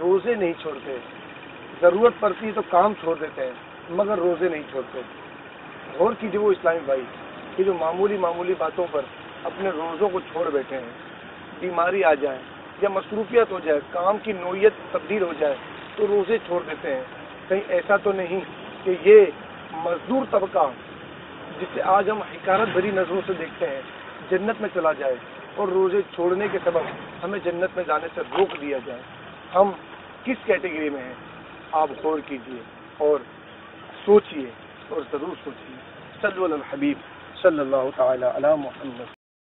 روزے نہیں چھوڑتے. ضرورت پڑتی ہے تو کام چھوڑ دیتے ہیں مگر روزے نہیں چھوڑتے. غور کیجیے وہ اسلامی بھائی کہ جو معمولی باتوں پر اپنے روزوں کو چھوڑ بیٹھے ہیں. بیماری آ جائے یا مصروفیت ہو جائے, کام کی نوعیت تبدیل ہو جائے تو روزے چھوڑ دیتے ہیں. کہیں ایسا تو نہیں کہ یہ مزدور طبقہ جسے آج ہم حقارت بھری نظروں سے دیکھتے ہیں جنت میں چلا جائے اور روزے چھوڑنے کے سبب ہمیں جنت میں جانے سے روک دیا جائے. ہم کس کیٹیگری میں ہیں آپ غور کیجئے اور سوچئے, اور ضرور سوچئے. صلو علی الحبیب صلی اللہ تعالی علی محمد.